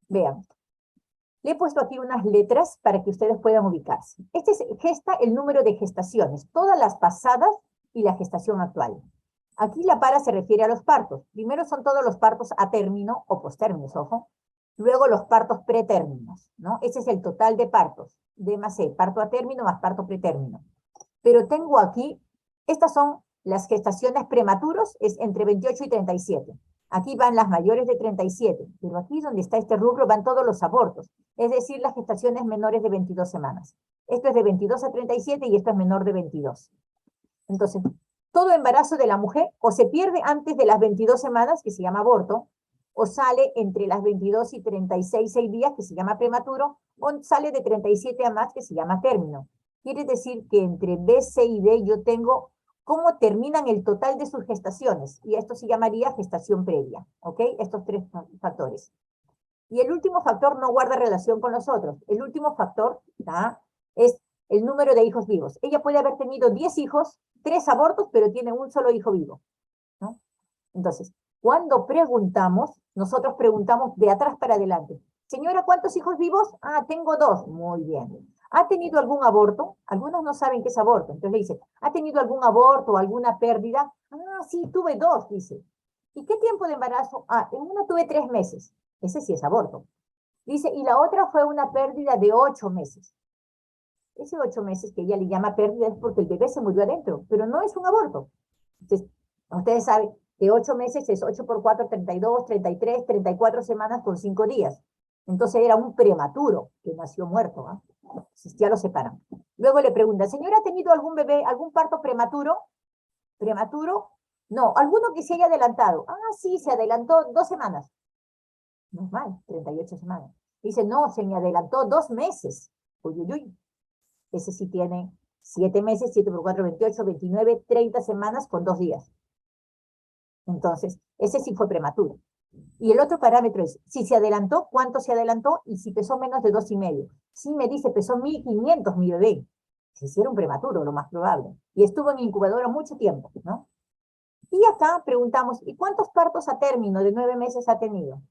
Vean, le he puesto aquí unas letras para que ustedes puedan ubicarse. Este gesta el número de gestaciones, todas las pasadas y la gestación actual. Aquí la para se refiere a los partos. Primero son todos los partos a término o postérminos, ojo. Luego los partos pretérminos, ¿no? Ese es el total de partos. D más C, parto a término más parto pretérmino. Pero tengo aquí, estas son las gestaciones prematuros, es entre 28 y 37. Aquí van las mayores de 37, pero aquí donde está este rubro van todos los abortos, es decir, las gestaciones menores de 22 semanas. Esto es de 22 a 37 y esto es menor de 22. Entonces, todo embarazo de la mujer o se pierde antes de las 22 semanas, que se llama aborto, o sale entre las 22 y 36 6 días, que se llama prematuro, o sale de 37 a más, que se llama término. Quiere decir que entre B, C y D yo tengo cómo terminan el total de sus gestaciones, y esto se llamaría gestación previa, ¿ok? Estos 3 factores. Y el último factor no guarda relación con los otros. El último factor, ¿tá?, es el número de hijos vivos. Ella puede haber tenido 10 hijos, 3 abortos, pero tiene un solo hijo vivo, ¿no? Entonces, cuando preguntamos, nosotros preguntamos de atrás para adelante. Señora, ¿cuántos hijos vivos? Ah, tengo 2. Muy bien. ¿Ha tenido algún aborto? Algunos no saben qué es aborto. Entonces le dice, ¿ha tenido algún aborto o alguna pérdida? Ah, sí, tuve 2, dice. ¿Y qué tiempo de embarazo? Ah, en uno tuve 3 meses. Ese sí es aborto. Dice, y la otra fue una pérdida de 8 meses. Ese 8 meses que ella le llama pérdida es porque el bebé se murió adentro, pero no es un aborto. Entonces, ustedes saben que 8 meses es 8 por 4, 32, 33, 34 semanas con 5 días. Entonces era un prematuro que nació muerto, ¿eh? Entonces ya lo separan. Luego le preguntan, ¿señora ha tenido algún bebé, algún parto prematuro? ¿Prematuro? No, alguno que se haya adelantado. Ah, sí, se adelantó 2 semanas. No es mal, 38 semanas. Dice, no, se me adelantó 2 meses. Uy, uy, uy. Ese sí tiene 7 meses, 7 por 4, 28, 29, 30 semanas con 2 días. Entonces, ese sí fue prematuro. Y el otro parámetro es, si se adelantó, ¿cuánto se adelantó? Y si pesó menos de 2,5. Si me dice, pesó 1.500 mi bebé. Si era un prematuro, lo más probable. Y estuvo en incubadora mucho tiempo, ¿no? Y acá preguntamos, ¿y cuántos partos a término de 9 meses ha tenido?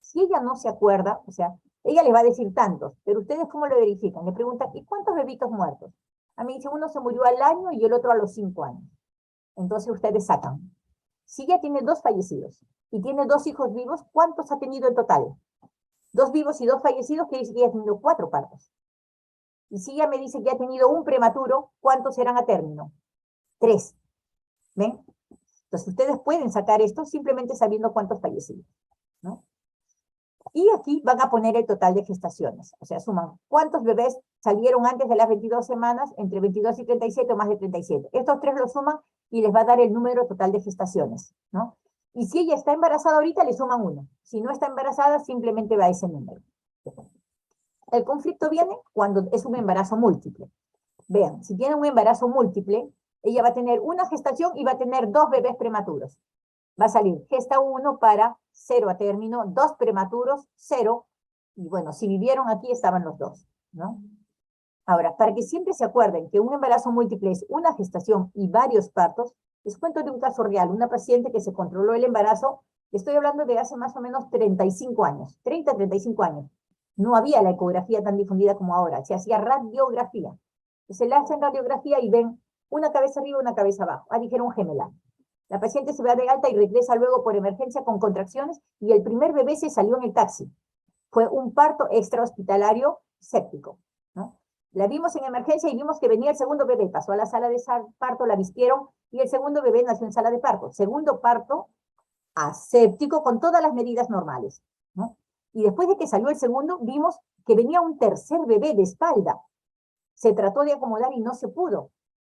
Si ella no se acuerda, o sea, ella le va a decir tantos, pero ustedes ¿cómo lo verifican? Le preguntan, ¿y cuántos bebitos muertos? A mí dice, uno se murió al año y el otro a los 5 años. Entonces ustedes sacan. Si ella tiene 2 fallecidos y tiene 2 hijos vivos, ¿cuántos ha tenido en total? 2 vivos y 2 fallecidos, quiere decir que ella ha tenido 4 partos. Y si ella me dice que ha tenido un prematuro, ¿cuántos serán a término? 3. ¿Ven? Entonces ustedes pueden sacar esto simplemente sabiendo cuántos fallecidos, ¿no? Y aquí van a poner el total de gestaciones. O sea, suman cuántos bebés salieron antes de las 22 semanas, entre 22 y 37 o más de 37. Estos 3 lo suman y les va a dar el número total de gestaciones, ¿no? Y si ella está embarazada ahorita, le suman 1. Si no está embarazada, simplemente va a ese número. El conflicto viene cuando es un embarazo múltiple. Vean, si tiene un embarazo múltiple, ella va a tener una gestación y va a tener 2 bebés prematuros. Va a salir gesta 1 para 0 a término, 2 prematuros, 0. Y bueno, si vivieron aquí estaban los 2, ¿no? Ahora, para que siempre se acuerden que un embarazo múltiple es una gestación y varios partos, les cuento de un caso real, una paciente que se controló el embarazo, estoy hablando de hace más o menos 35 años, 30, 35 años. No había la ecografía tan difundida como ahora, se hacía radiografía. Se le hacen radiografía y ven una cabeza arriba y una cabeza abajo. Ah, dijeron gemelar. La paciente se va de alta y regresa luego por emergencia con contracciones y el primer bebé se salió en el taxi. Fue un parto extrahospitalario séptico, ¿no? La vimos en emergencia y vimos que venía el segundo bebé, pasó a la sala de parto, la vistieron y el segundo bebé nació en sala de parto. Segundo parto aséptico con todas las medidas normales, ¿no? Y después de que salió el segundo, vimos que venía un tercer bebé de espalda. Se trató de acomodar y no se pudo.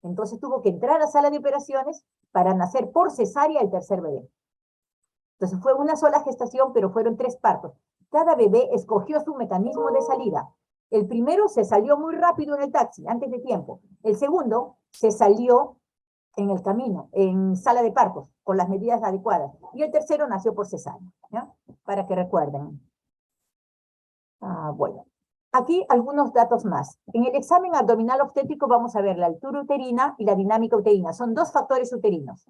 Entonces tuvo que entrar a sala de operaciones para nacer por cesárea el tercer bebé. Entonces fue una sola gestación, pero fueron 3 partos. Cada bebé escogió su mecanismo de salida. El primero se salió muy rápido en el taxi, antes de tiempo. El segundo se salió en el camino, en sala de partos, con las medidas adecuadas. Y el tercero nació por cesárea, ¿ya? Para que recuerden. Bueno, aquí algunos datos más. En el examen abdominal obstétrico vamos a ver la altura uterina y la dinámica uterina. Son 2 factores uterinos.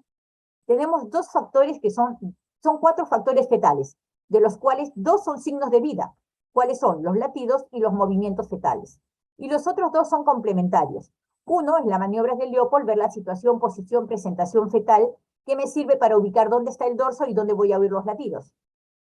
Tenemos 2 factores que son 4 factores fetales, de los cuales 2 son signos de vida. ¿Cuáles son? Los latidos y los movimientos fetales. Y los otros 2 son complementarios. Uno es la maniobra de Leopold, ver la situación, posición, presentación fetal, que me sirve para ubicar dónde está el dorso y dónde voy a oír los latidos.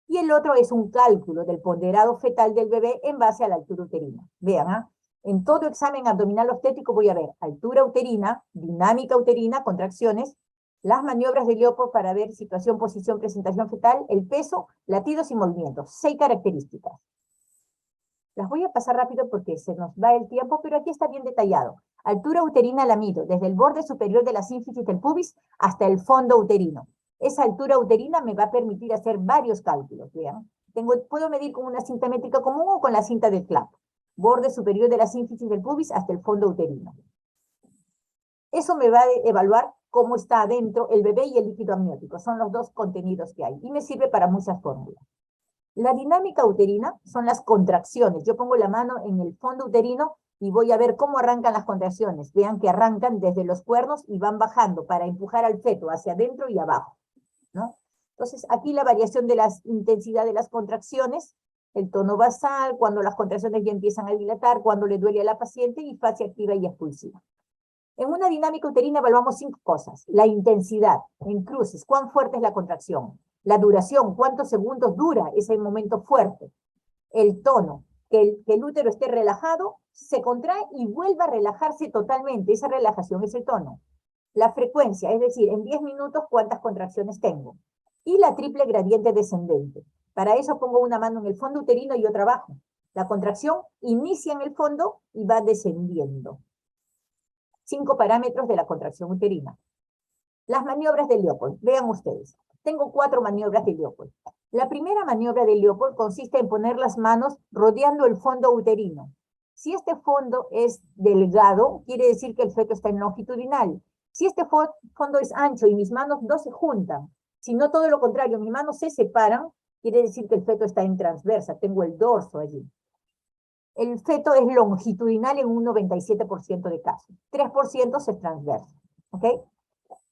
Y el otro es un cálculo del ponderado fetal del bebé en base a la altura uterina. Vean, en todo examen abdominal obstétrico voy a ver altura uterina, dinámica uterina, contracciones, las maniobras de Leopold para ver situación, posición, presentación fetal, el peso, latidos y movimientos. 6 características. Las voy a pasar rápido porque se nos va el tiempo, pero aquí está bien detallado. Altura uterina la mido desde el borde superior de la sínfisis del pubis hasta el fondo uterino. Esa altura uterina me va a permitir hacer varios cálculos, vean. Puedo medir con una cinta métrica común o con la cinta del CLAP. Borde superior de la sínfisis del pubis hasta el fondo uterino. Eso me va a evaluar cómo está adentro el bebé y el líquido amniótico. Son los 2 contenidos que hay y me sirve para muchas fórmulas. La dinámica uterina son las contracciones. Yo pongo la mano en el fondo uterino y voy a ver cómo arrancan las contracciones. Vean que arrancan desde los cuernos y van bajando para empujar al feto hacia adentro y abajo, ¿no? Entonces, aquí la variación de la intensidad de las contracciones, el tono basal, cuando las contracciones ya empiezan a dilatar, cuando le duele a la paciente y fase activa y expulsiva. En una dinámica uterina evaluamos 5 cosas. La intensidad, en cruces, cuán fuerte es la contracción. La duración, cuántos segundos dura ese momento fuerte. El tono, que el útero esté relajado, se contrae y vuelva a relajarse totalmente. Esa relajación es el tono. La frecuencia, es decir, en 10 minutos cuántas contracciones tengo. Y la triple gradiente descendente. Para eso pongo una mano en el fondo uterino y otra abajo. La contracción inicia en el fondo y va descendiendo. 5 parámetros de la contracción uterina. Las maniobras de Leopold. Vean ustedes. Tengo 4 maniobras de Leopold. La primera maniobra de Leopold consiste en poner las manos rodeando el fondo uterino. Si este fondo es delgado, quiere decir que el feto está en longitudinal. Si este fondo es ancho y mis manos no se juntan, sino todo lo contrario, mis manos se separan, quiere decir que el feto está en transversa, tengo el dorso allí. El feto es longitudinal en un 97% de casos, 3% es transverso, ¿ok?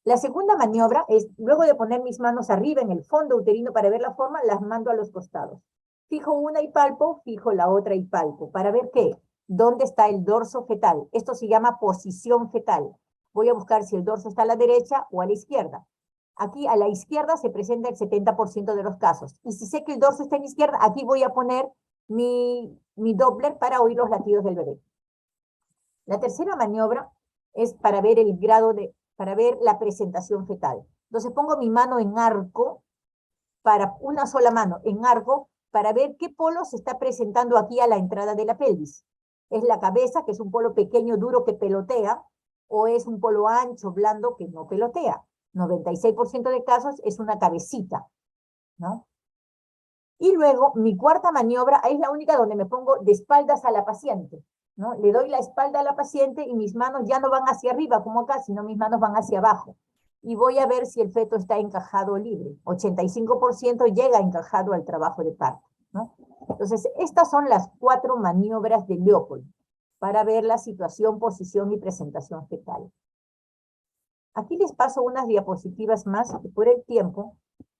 La segunda maniobra es, luego de poner mis manos arriba en el fondo uterino para ver la forma, las mando a los costados. Fijo una y palpo, fijo la otra y palpo. ¿Para ver qué? ¿Dónde está el dorso fetal? Esto se llama posición fetal. Voy a buscar si el dorso está a la derecha o a la izquierda. Aquí a la izquierda se presenta el 70% de los casos. Y si sé que el dorso está en la izquierda, aquí voy a poner mi Doppler para oír los latidos del bebé. La tercera maniobra es para ver el grado de, para ver la presentación fetal. Entonces pongo mi mano en arco, para una sola mano en arco, para ver qué polo se está presentando aquí a la entrada de la pelvis. ¿Es la cabeza, que es un polo pequeño, duro, que pelotea, o es un polo ancho, blando, que no pelotea? 96% de casos es una cabecita, ¿no? Y luego, mi cuarta maniobra es la única donde me pongo de espaldas a la paciente, ¿no? Le doy la espalda a la paciente y mis manos ya no van hacia arriba como acá, sino mis manos van hacia abajo. Y voy a ver si el feto está encajado o libre. 85% llega encajado al trabajo de parto, ¿no? Entonces, estas son las 4 maniobras de Leopold para ver la situación, posición y presentación fetal. Aquí les paso unas diapositivas más, que por el tiempo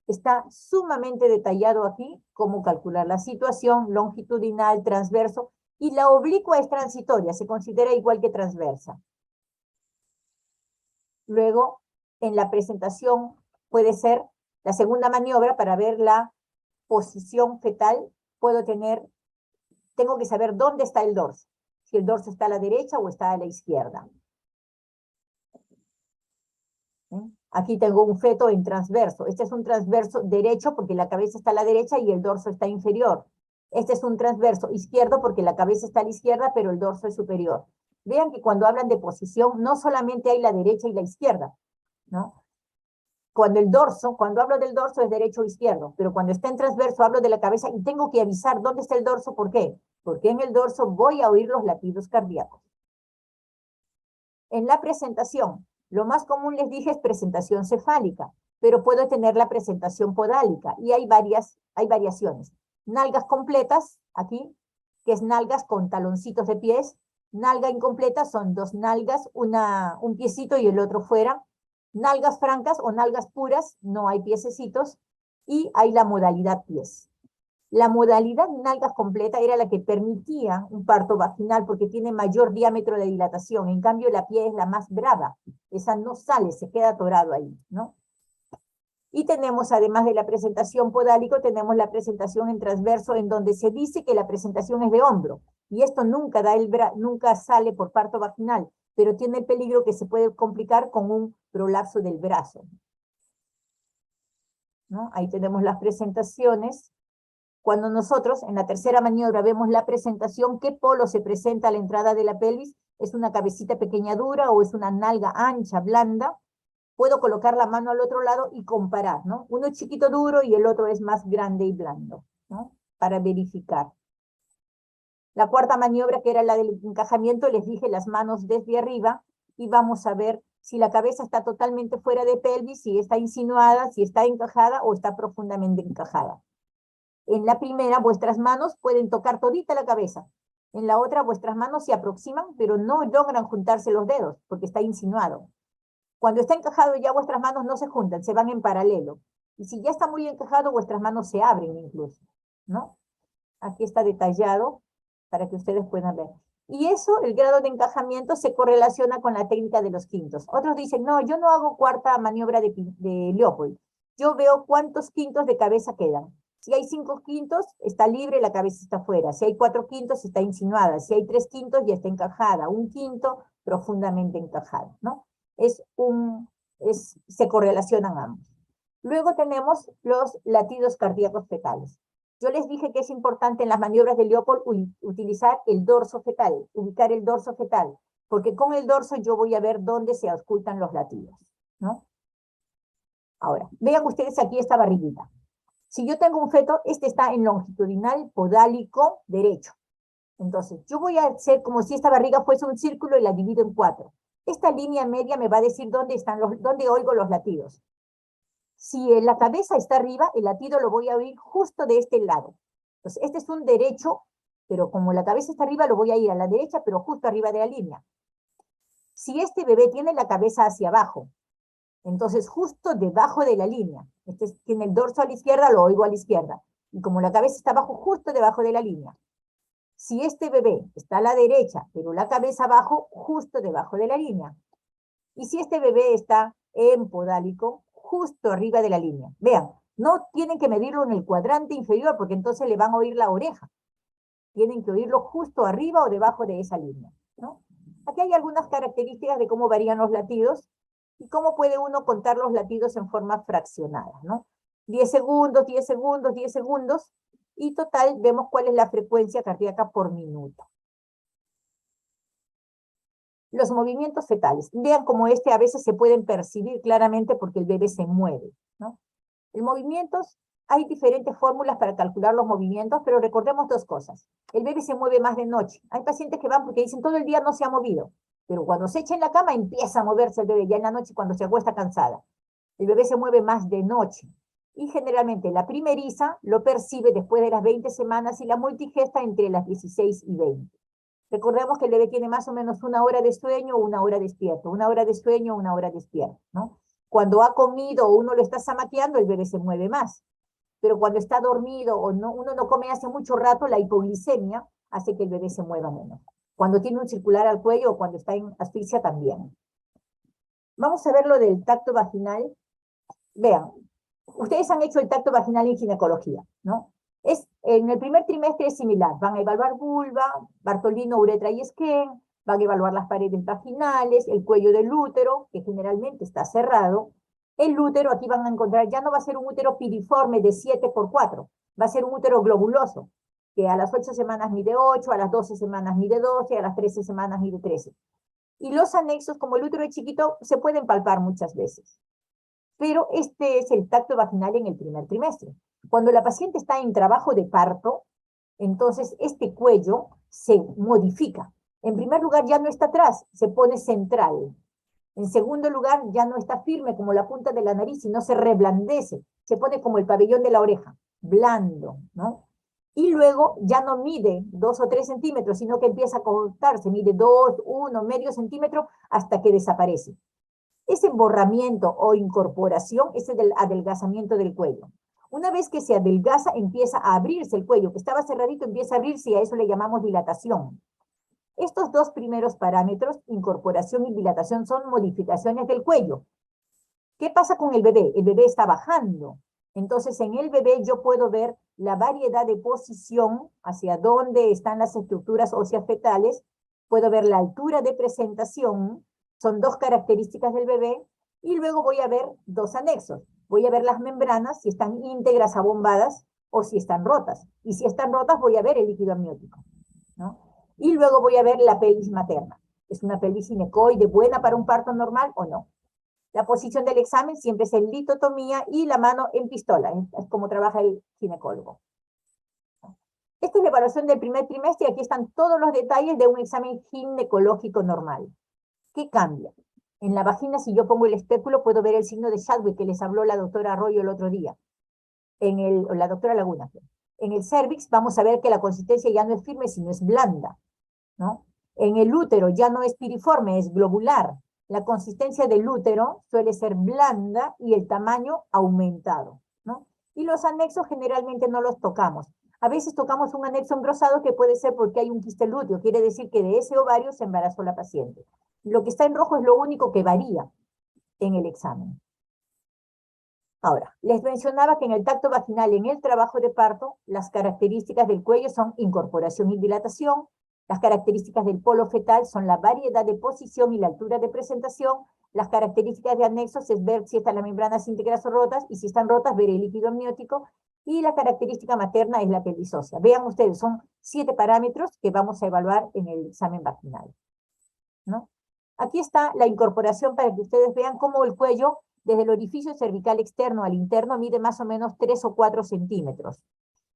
está sumamente detallado aquí cómo calcular la situación longitudinal, transverso, y la oblicua es transitoria, se considera igual que transversa. Luego, en la presentación puede ser la segunda maniobra para ver la posición fetal. Tengo que saber dónde está el dorso, si el dorso está a la derecha o está a la izquierda. Aquí tengo un feto en transverso. Este es un transverso derecho porque la cabeza está a la derecha y el dorso está inferior. Este es un transverso izquierdo porque la cabeza está a la izquierda, pero el dorso es superior. Vean que cuando hablan de posición, no solamente hay la derecha y la izquierda, ¿no? Cuando hablo del dorso es derecho o izquierdo, pero cuando está en transverso hablo de la cabeza y tengo que avisar dónde está el dorso. ¿Por qué? Porque en el dorso voy a oír los latidos cardíacos. En la presentación, lo más común les dije es presentación cefálica, pero puedo tener la presentación podálica y hay variaciones. Nalgas completas, aquí, que es nalgas con taloncitos de pies. Nalga incompleta son 2 nalgas, un piecito y el otro fuera. Nalgas francas o nalgas puras, no hay piececitos. Y hay la modalidad pies. La modalidad nalgas completa era la que permitía un parto vaginal porque tiene mayor diámetro de dilatación. En cambio, la pie es la más brava. Esa no sale, se queda atorado ahí, ¿no? Y tenemos, además de la presentación podálico, tenemos la presentación en transverso, en donde se dice que la presentación es de hombro. Y esto nunca sale por parto vaginal, pero tiene el peligro que se puede complicar con un prolapso del brazo, ¿no? Ahí tenemos las presentaciones. Cuando nosotros, en la tercera maniobra, vemos la presentación, ¿qué polo se presenta a la entrada de la pelvis? ¿Es una cabecita pequeña dura o es una nalga ancha, blanda? Puedo colocar la mano al otro lado y comparar, ¿no? Uno es chiquito duro y el otro es más grande y blando, ¿no? Para verificar. La cuarta maniobra, que era la del encajamiento, les dije las manos desde arriba y vamos a ver si la cabeza está totalmente fuera de pelvis, si está insinuada, si está encajada o está profundamente encajada. En la primera, vuestras manos pueden tocar todita la cabeza. En la otra, vuestras manos se aproximan, pero no logran juntarse los dedos, porque está insinuado. Cuando está encajado ya vuestras manos no se juntan, se van en paralelo. Y si ya está muy encajado, vuestras manos se abren incluso, ¿no? Aquí está detallado para que ustedes puedan ver. Y eso, el grado de encajamiento, se correlaciona con la técnica de los quintos. Otros dicen, no, yo no hago cuarta maniobra de Leopold. Yo veo cuántos quintos de cabeza quedan. Si hay 5/5, está libre, la cabeza está afuera. Si hay 4/5, está insinuada. Si hay 3/5, ya está encajada. 1/5, profundamente encajada, ¿no? Se correlacionan ambos. Luego tenemos los latidos cardíacos fetales. Yo les dije que es importante en las maniobras de Leopold utilizar el dorso fetal, ubicar el dorso fetal, porque con el dorso yo voy a ver dónde se ocultan los latidos, ¿no? Ahora, vean ustedes aquí esta barriguita. Si yo tengo un feto, este está en longitudinal podálico derecho. Entonces, yo voy a hacer como si esta barriga fuese un círculo y la divido en 4. Esta línea media me va a decir dónde oigo los latidos. Si la cabeza está arriba, el latido lo voy a oír justo de este lado. Entonces, este es un derecho, pero como la cabeza está arriba, lo voy a ir a la derecha, pero justo arriba de la línea. Si este bebé tiene la cabeza hacia abajo, entonces justo debajo de la línea, tiene el dorso a la izquierda, lo oigo a la izquierda. Y como la cabeza está abajo, justo debajo de la línea. Si este bebé está a la derecha, pero la cabeza abajo, justo debajo de la línea. Y si este bebé está en podálico, justo arriba de la línea. Vean, no tienen que medirlo en el cuadrante inferior, porque entonces le van a oír la oreja. Tienen que oírlo justo arriba o debajo de esa línea, ¿no? Aquí hay algunas características de cómo varían los latidos y cómo puede uno contar los latidos en forma fraccionada, ¿no? 10 segundos, 10 segundos, 10 segundos, y total vemos cuál es la frecuencia cardíaca por minuto. Los movimientos fetales. Vean cómo a veces se pueden percibir claramente porque el bebé se mueve, ¿no? En movimientos hay diferentes fórmulas para calcular los movimientos, pero recordemos dos cosas. El bebé se mueve más de noche. Hay pacientes que van porque dicen todo el día no se ha movido, pero cuando se echa en la cama empieza a moverse el bebé, ya en la noche cuando se acuesta cansada. El bebé se mueve más de noche. Y generalmente la primeriza lo percibe después de las 20 semanas y la multigesta entre las 16 y 20. Recordemos que el bebé tiene más o menos 1 hora de sueño o 1 hora despierto, 1 hora de sueño o 1 hora despierto, ¿no? Cuando ha comido o uno lo está zamaqueando, el bebé se mueve más. Pero cuando está dormido o no, uno no come hace mucho rato, la hipoglicemia hace que el bebé se mueva menos. Cuando tiene un circular al cuello o cuando está en asfixia también. Vamos a ver lo del tacto vaginal. Vean, ustedes han hecho el tacto vaginal en ginecología, ¿no? En el primer trimestre es similar. Van a evaluar vulva, Bartolino, uretra y esquén, van a evaluar las paredes vaginales, el cuello del útero, que generalmente está cerrado. El útero, aquí van a encontrar, ya no va a ser un útero piriforme de 7×4, va a ser un útero globuloso, que a las 8 semanas mide 8, a las 12 semanas mide 12, a las 13 semanas mide 13. Y los anexos, como el útero es chiquito, se pueden palpar muchas veces. Pero este es el tacto vaginal en el primer trimestre. Cuando la paciente está en trabajo de parto, entonces este cuello se modifica. En primer lugar, ya no está atrás, se pone central. En segundo lugar, ya no está firme como la punta de la nariz, sino se reblandece, se pone como el pabellón de la oreja, blando, ¿no? Y luego ya no mide 2 o 3 centímetros, sino que empieza a cortarse, mide 2, 1, medio centímetro, hasta que desaparece. Ese emborramiento o incorporación es el adelgazamiento del cuello. Una vez que se adelgaza, empieza a abrirse el cuello, que estaba cerradito, empieza a abrirse y a eso le llamamos dilatación. Estos dos primeros parámetros, incorporación y dilatación, son modificaciones del cuello. ¿Qué pasa con el bebé? El bebé está bajando. Entonces, en el bebé yo puedo ver la variedad de posición hacia dónde están las estructuras óseas fetales, puedo ver la altura de presentación, son 2 características del bebé, y luego voy a ver 2 anexos. Voy a ver las membranas, si están íntegras, abombadas, o si están rotas. Y si están rotas, voy a ver el líquido amniótico, ¿no? Y luego voy a ver la pelvis materna. ¿Es una pelvis ginecoide buena para un parto normal o no? La posición del examen siempre es en litotomía y la mano en pistola, es como trabaja el ginecólogo. Esta es la evaluación del primer trimestre y aquí están todos los detalles de un examen ginecológico normal. ¿Qué cambia? En la vagina, si yo pongo el espéculo, puedo ver el signo de Chadwick que les habló la doctora Arroyo el otro día. La doctora Laguna. En el cervix vamos a ver que la consistencia ya no es firme, sino es blanda, ¿no? En el útero ya no es piriforme, es globular. La consistencia del útero suele ser blanda y el tamaño aumentado, ¿no? Y los anexos generalmente no los tocamos. A veces tocamos un anexo engrosado que puede ser porque hay un quiste lúteo, quiere decir que de ese ovario se embarazó la paciente. Lo que está en rojo es lo único que varía en el examen. Ahora, les mencionaba que en el tacto vaginal, en el trabajo de parto, las características del cuello son incorporación y dilatación. Las características del polo fetal son la variedad de posición y la altura de presentación. Las características de anexos es ver si están las membranas íntegras o rotas, y si están rotas, ver el líquido amniótico. Y la característica materna es la pelvis ósea. Vean ustedes, son 7 parámetros que vamos a evaluar en el examen vaginal, ¿no? Aquí está la incorporación para que ustedes vean cómo el cuello, desde el orificio cervical externo al interno, mide más o menos 3 o 4 centímetros.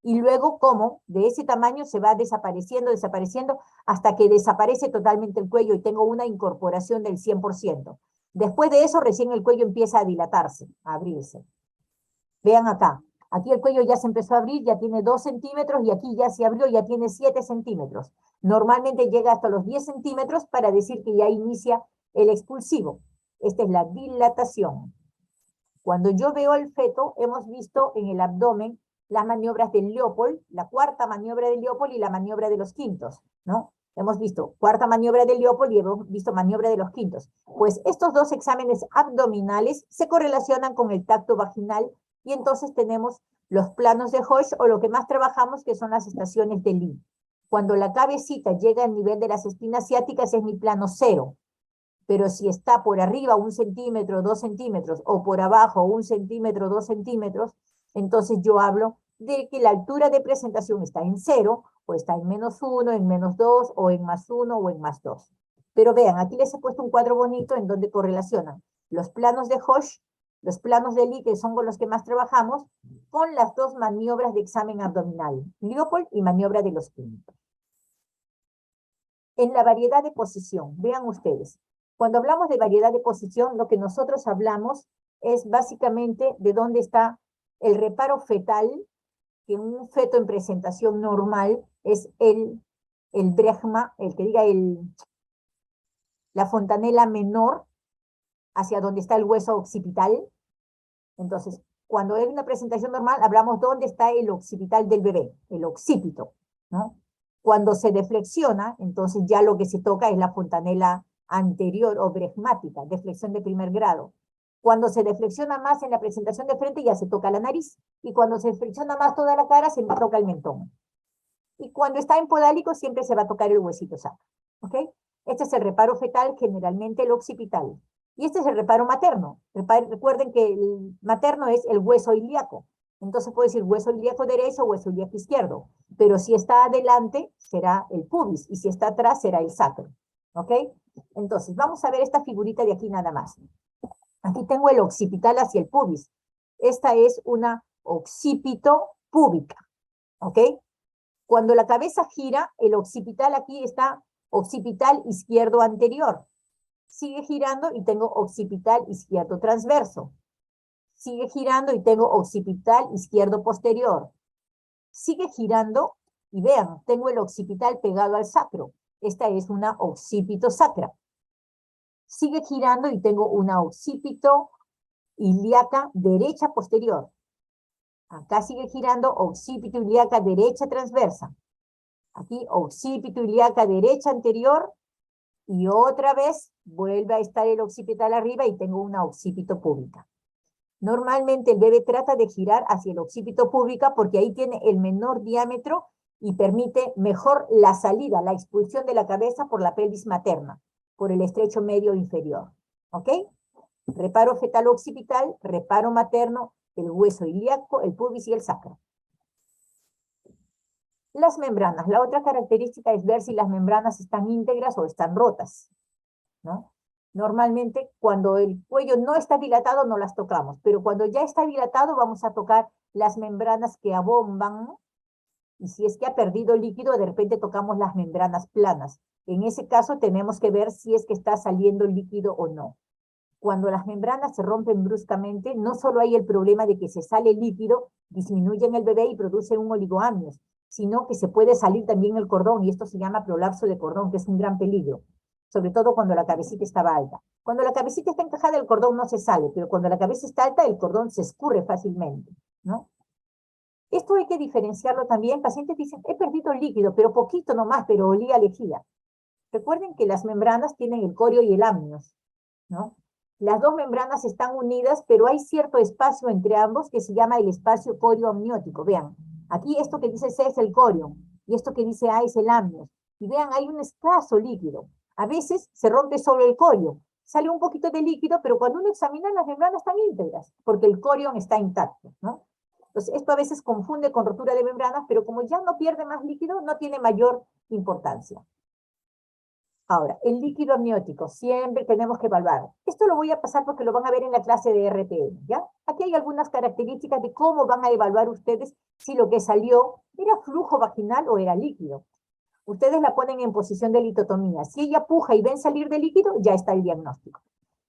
Y luego cómo de ese tamaño se va desapareciendo, hasta que desaparece totalmente el cuello y tengo una incorporación del 100%. Después de eso, recién el cuello empieza a dilatarse, a abrirse. Vean acá, aquí el cuello ya se empezó a abrir, ya tiene 2 centímetros, y aquí ya se abrió, ya tiene 7 centímetros. Normalmente llega hasta los 10 centímetros para decir que ya inicia el expulsivo. Esta es la dilatación. Cuando yo veo el feto, hemos visto en el abdomen las maniobras del Leopold, la cuarta maniobra del Leopold y la maniobra de los quintos, ¿no? Hemos visto cuarta maniobra del Leopold y hemos visto maniobra de los quintos. Pues estos dos exámenes abdominales se correlacionan con el tacto vaginal, y entonces tenemos los planos de Hosch, o lo que más trabajamos, que son las estaciones de Lee. Cuando la cabecita llega al nivel de las espinas ciáticas es mi plano 0. Pero si está por arriba 1 centímetro, 2 centímetros, o por abajo 1 centímetro, 2 centímetros, entonces yo hablo de que la altura de presentación está en 0, o está en -1, en -2, o en +1, o en +2. Pero vean, aquí les he puesto un cuadro bonito en donde correlacionan los planos de Hosch, los planos de Lee, que son con los que más trabajamos, con las dos maniobras de examen abdominal, Leopold y maniobra de los quintos. En la variedad de posición, vean ustedes, cuando hablamos de variedad de posición, lo que nosotros hablamos es básicamente de dónde está el reparo fetal, que un feto en presentación normal es el bregma, el que diga la fontanela menor, hacia donde está el hueso occipital. Entonces, cuando es una presentación normal, hablamos dónde está el occipital del bebé, el occipito, ¿no? Cuando se deflexiona, entonces ya lo que se toca es la fontanela anterior o bregmática, deflexión de primer grado. Cuando se deflexiona más en la presentación de frente, ya se toca la nariz. Y cuando se flexiona más toda la cara, se toca el mentón. Y cuando está en podálico, siempre se va a tocar el huesito sacro. ¿Ok? Este es el reparo fetal, generalmente el occipital. Y este es el reparo materno. Recuerden que el materno es el hueso ilíaco. Entonces puedo decir hueso ilíaco derecho, hueso ilíaco izquierdo. Pero si está adelante, será el pubis. Y si está atrás, será el sacro. ¿Ok? Entonces, vamos a ver esta figurita de aquí nada más. Aquí tengo el occipital hacia el pubis. Esta es una occipito púbica. ¿Ok? Cuando la cabeza gira, el occipital aquí está occipital izquierdo anterior. Sigue girando y tengo occipital izquierdo transverso. Sigue girando y tengo occipital izquierdo posterior. Sigue girando y vean, tengo el occipital pegado al sacro. Esta es una occipito sacra. Sigue girando y tengo una occipito ilíaca derecha posterior. Acá sigue girando occipito ilíaca derecha transversa. Aquí occipito ilíaca derecha anterior, y otra vez vuelve a estar el occipital arriba y tengo una occipito púbica. Normalmente el bebé trata de girar hacia el occipito púbica porque ahí tiene el menor diámetro y permite mejor la salida, la expulsión de la cabeza por la pelvis materna, por el estrecho medio inferior. ¿Ok? Reparo fetal occipital, reparo materno, el hueso ilíaco, el pubis y el sacro. Las membranas. La otra característica es ver si las membranas están íntegras o están rotas, ¿no? Normalmente, cuando el cuello no está dilatado, no las tocamos, pero cuando ya está dilatado, vamos a tocar las membranas que abomban, ¿no? Y si es que ha perdido líquido, de repente tocamos las membranas planas. En ese caso, tenemos que ver si es que está saliendo líquido o no. Cuando las membranas se rompen bruscamente, no solo hay el problema de que se sale líquido, disminuye en el bebé y produce un oligoamnios, sino que se puede salir también el cordón, y esto se llama prolapso de cordón, que es un gran peligro, sobre todo cuando la cabecita estaba alta. Cuando la cabecita está encajada, el cordón no se sale, pero cuando la cabeza está alta, el cordón se escurre fácilmente, ¿no? Esto hay que diferenciarlo también. Pacientes dicen, he perdido líquido, pero poquito nomás, pero olía a lejía. Recuerden que las membranas tienen el corio y el amnios, ¿no? Las dos membranas están unidas, pero hay cierto espacio entre ambos que se llama el espacio corio-amniótico. Vean, aquí esto que dice C es el corio, y esto que dice A es el amnios. Y vean, hay un escaso líquido. A veces se rompe solo el corio, sale un poquito de líquido, pero cuando uno examina las membranas están íntegras, porque el corion está intacto, ¿no? Entonces, esto a veces confunde con rotura de membranas, pero como ya no pierde más líquido, no tiene mayor importancia. Ahora, el líquido amniótico, siempre tenemos que evaluar. Esto lo voy a pasar porque lo van a ver en la clase de RPM, ¿ya? Aquí hay algunas características de cómo van a evaluar ustedes si lo que salió era flujo vaginal o era líquido. Ustedes la ponen en posición de litotomía. Si ella puja y ven salir de líquido, ya está el diagnóstico.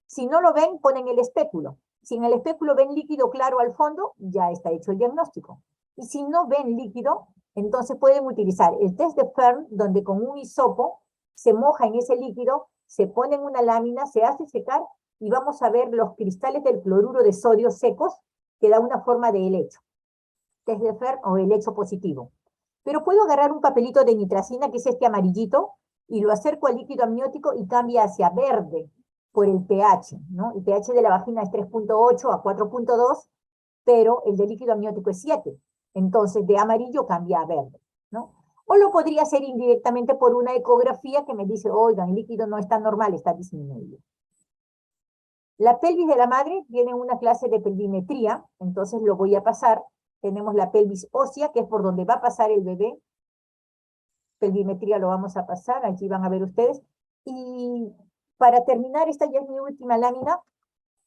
Si no lo ven, ponen el espéculo. Si en el espéculo ven líquido claro al fondo, ya está hecho el diagnóstico. Y si no ven líquido, entonces pueden utilizar el test de Fern, donde con un hisopo se moja en ese líquido, se pone en una lámina, se hace secar y vamos a ver los cristales del cloruro de sodio secos que da una forma de helecho. Test de Fern o helecho positivo. Pero puedo agarrar un papelito de nitracina, que es este amarillito, y lo acerco al líquido amniótico y cambia hacia verde por el pH, ¿no? El pH de la vagina es 3.8 a 4.2, pero el de líquido amniótico es 7. Entonces, de amarillo cambia a verde, ¿no? O lo podría hacer indirectamente por una ecografía que me dice, oigan, el líquido no está normal, está disminuido. La pelvis de la madre tiene una clase de pelvimetría, entonces lo voy a pasar. Tenemos la pelvis ósea, que es por donde va a pasar el bebé. Pelvimetría lo vamos a pasar, aquí van a ver ustedes. Y para terminar, esta ya es mi última lámina,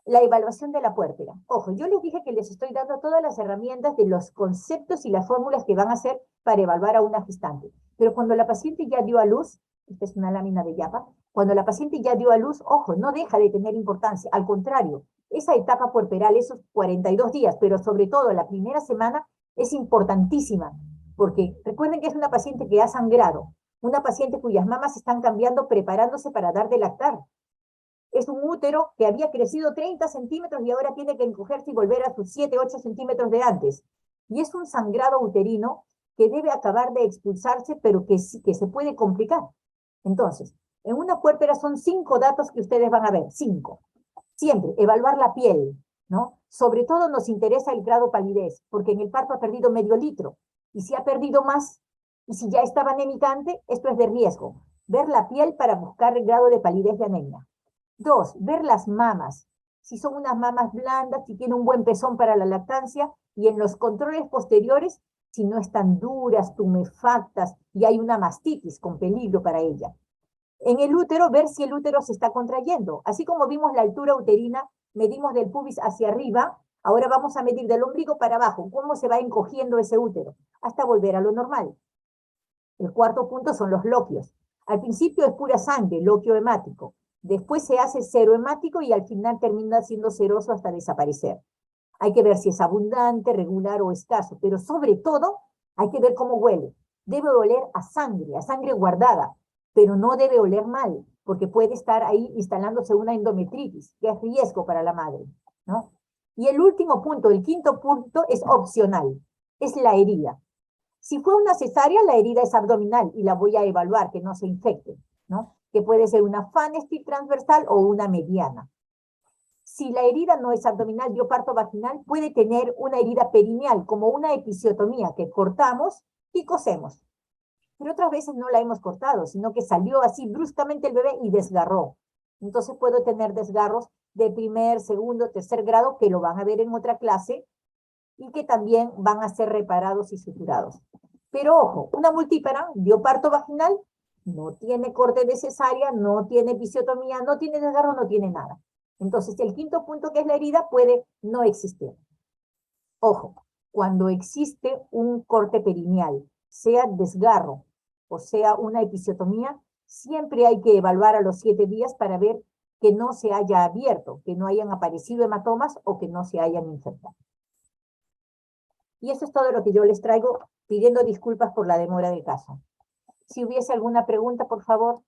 la evaluación de la puérpera. Ojo, yo les dije que les estoy dando todas las herramientas de los conceptos y las fórmulas que van a hacer para evaluar a una gestante. Pero cuando la paciente ya dio a luz, esta es una lámina de Yapa, cuando la paciente ya dio a luz, ojo, no deja de tener importancia. Al contrario, esa etapa puerperal, esos 42 días, pero sobre todo la primera semana, es importantísima. Porque recuerden que es una paciente que ha sangrado, una paciente cuyas mamas están cambiando, preparándose para dar de lactar. Es un útero que había crecido 30 centímetros y ahora tiene que encogerse y volver a sus 7, 8 centímetros de antes. Y es un sangrado uterino que debe acabar de expulsarse, pero que se puede complicar. Entonces, en una puérpera son 5 datos que ustedes van a ver, 5. Siempre, evaluar la piel, ¿no? Sobre todo nos interesa el grado palidez, porque en el parto ha perdido medio litro. Y si ha perdido más, y si ya estaba anemicante, esto es de riesgo. Ver la piel para buscar el grado de palidez de anemia. 2, ver las mamas. Si son unas mamas blandas, si tiene un buen pezón para la lactancia, y en los controles posteriores, si no están duras, tumefactas, y hay una mastitis con peligro para ella. En el útero, ver si el útero se está contrayendo. Así como vimos la altura uterina, medimos del pubis hacia arriba, ahora vamos a medir del ombligo para abajo, cómo se va encogiendo ese útero, hasta volver a lo normal. El cuarto punto son los loquios. Al principio es pura sangre, loquio hemático. Después se hace serohemático y al final termina siendo seroso hasta desaparecer. Hay que ver si es abundante, regular o escaso, pero sobre todo hay que ver cómo huele. Debe oler a sangre guardada, pero no debe oler mal, porque puede estar ahí instalándose una endometritis, que es riesgo para la madre, ¿no? Y el último punto, el quinto punto, es opcional, es la herida. Si fue una cesárea, la herida es abdominal y la voy a evaluar, que no se infecte, ¿no? Que puede ser una FANSTI transversal o una mediana. Si la herida no es abdominal, dio parto vaginal, puede tener una herida perineal, como una episiotomía, que cortamos y cosemos. Pero otras veces no la hemos cortado, sino que salió así bruscamente el bebé y desgarró. Entonces puedo tener desgarros de primer, segundo, tercer grado, que lo van a ver en otra clase, y que también van a ser reparados y suturados. Pero ojo, una multípara dio parto vaginal, no tiene corte de cesárea, no tiene episiotomía, no tiene desgarro, no tiene nada. Entonces, el quinto punto, que es la herida, puede no existir. Ojo, cuando existe un corte perineal, sea desgarro o sea una episiotomía, siempre hay que evaluar a los 7 días para ver que no se haya abierto, que no hayan aparecido hematomas o que no se hayan infectado. Y eso es todo lo que yo les traigo, pidiendo disculpas por la demora del caso. Si hubiese alguna pregunta, por favor.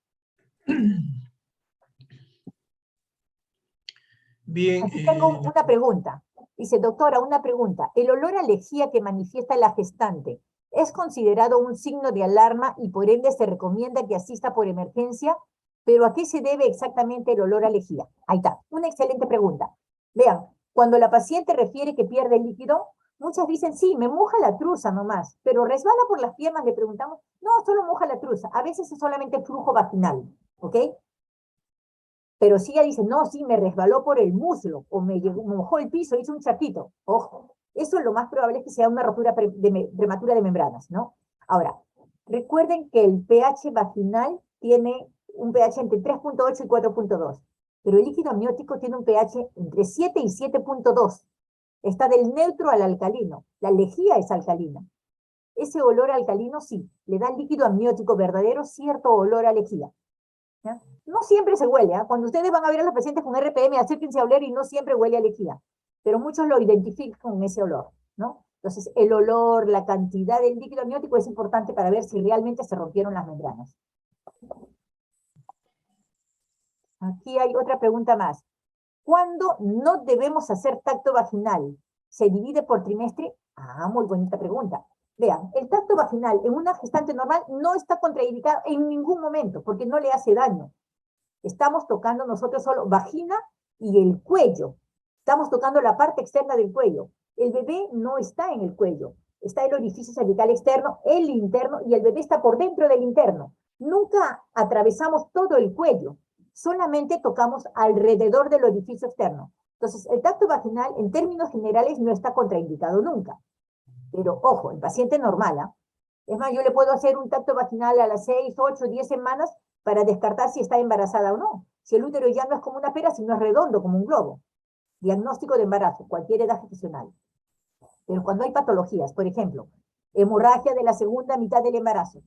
Bien. Aquí tengo una pregunta. Dice, doctora, una pregunta. ¿El olor a lejía que manifiesta la gestante es considerado un signo de alarma y por ende se recomienda que asista por emergencia? Pero ¿a qué se debe exactamente el olor a lejía? Ahí está, una excelente pregunta. Vean, cuando la paciente refiere que pierde el líquido, muchas dicen, sí, me moja la truza nomás, pero resbala por las piernas, le preguntamos, no, solo moja la truza, a veces es solamente flujo vaginal, ¿ok? Pero si ella dice, no, sí, me resbaló por el muslo, o me mojó el piso, hizo un charquito, ojo, eso lo más probable es que sea una rotura prematura de membranas, ¿no? Ahora, recuerden que el pH vaginal tiene un pH entre 3.8 y 4.2, pero el líquido amniótico tiene un pH entre 7 y 7.2. Está del neutro al alcalino. La lejía es alcalina. Ese olor alcalino sí, le da al líquido amniótico verdadero cierto olor a lejía. ¿Ya? No siempre se huele, ¿eh? Cuando ustedes van a ver a los pacientes con RPM, acérquense a oler y no siempre huele a lejía, pero muchos lo identifican con ese olor, ¿no? Entonces, el olor, la cantidad del líquido amniótico es importante para ver si realmente se rompieron las membranas. Aquí hay otra pregunta más. ¿Cuándo no debemos hacer tacto vaginal? ¿Se divide por trimestre? Ah, muy bonita pregunta. Vean, el tacto vaginal en una gestante normal no está contraindicado en ningún momento porque no le hace daño. Estamos tocando nosotros solo vagina y el cuello. Estamos tocando la parte externa del cuello. El bebé no está en el cuello. Está el orificio cervical externo, el interno, y el bebé está por dentro del interno. Nunca atravesamos todo el cuello. Solamente tocamos alrededor del orificio externo. Entonces, el tacto vaginal, en términos generales, no está contraindicado nunca. Pero, ojo, el paciente normal, ¿eh? Es más, yo le puedo hacer un tacto vaginal a las 6, 8, 10 semanas para descartar si está embarazada o no. Si el útero ya no es como una pera, sino es redondo, como un globo. Diagnóstico de embarazo, cualquier edad gestacional. Pero cuando hay patologías, por ejemplo, hemorragia de la segunda mitad del embarazo,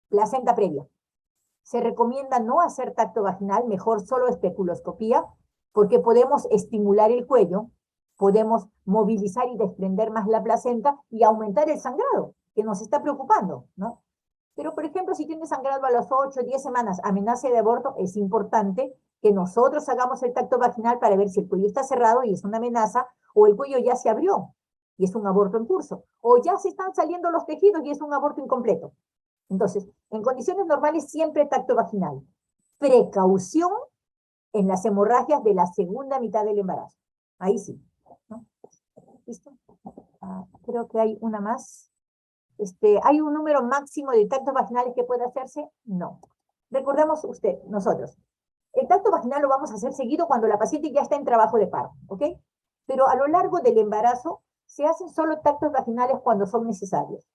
placenta previa, se recomienda no hacer tacto vaginal, mejor solo especuloscopía, porque podemos estimular el cuello, podemos movilizar y desprender más la placenta y aumentar el sangrado, que nos está preocupando, ¿no? Pero, por ejemplo, si tiene sangrado a las 8 o 10 semanas, amenaza de aborto, es importante que nosotros hagamos el tacto vaginal para ver si el cuello está cerrado y es una amenaza, o el cuello ya se abrió y es un aborto en curso, o ya se están saliendo los tejidos y es un aborto incompleto. Entonces, en condiciones normales, siempre tacto vaginal. Precaución en las hemorragias de la segunda mitad del embarazo. Ahí sí, ¿no? ¿Listo? Creo que hay una más. ¿Hay un número máximo de tactos vaginales que puede hacerse? No. Recordemos nosotros, el tacto vaginal lo vamos a hacer seguido cuando la paciente ya está en trabajo de parto, ¿ok? Pero a lo largo del embarazo se hacen solo tactos vaginales cuando son necesarios,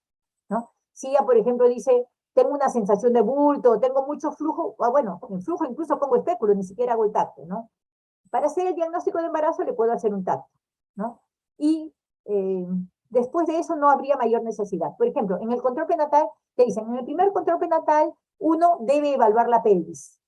¿no? Si ella, por ejemplo, dice, tengo una sensación de bulto, tengo mucho flujo, bueno, en flujo incluso pongo espéculo, ni siquiera hago el tacto, ¿no? Para hacer el diagnóstico de embarazo le puedo hacer un tacto, ¿no? Y después de eso no habría mayor necesidad. Por ejemplo, en el control prenatal, te dicen, en el primer control prenatal, uno debe evaluar la pelvis.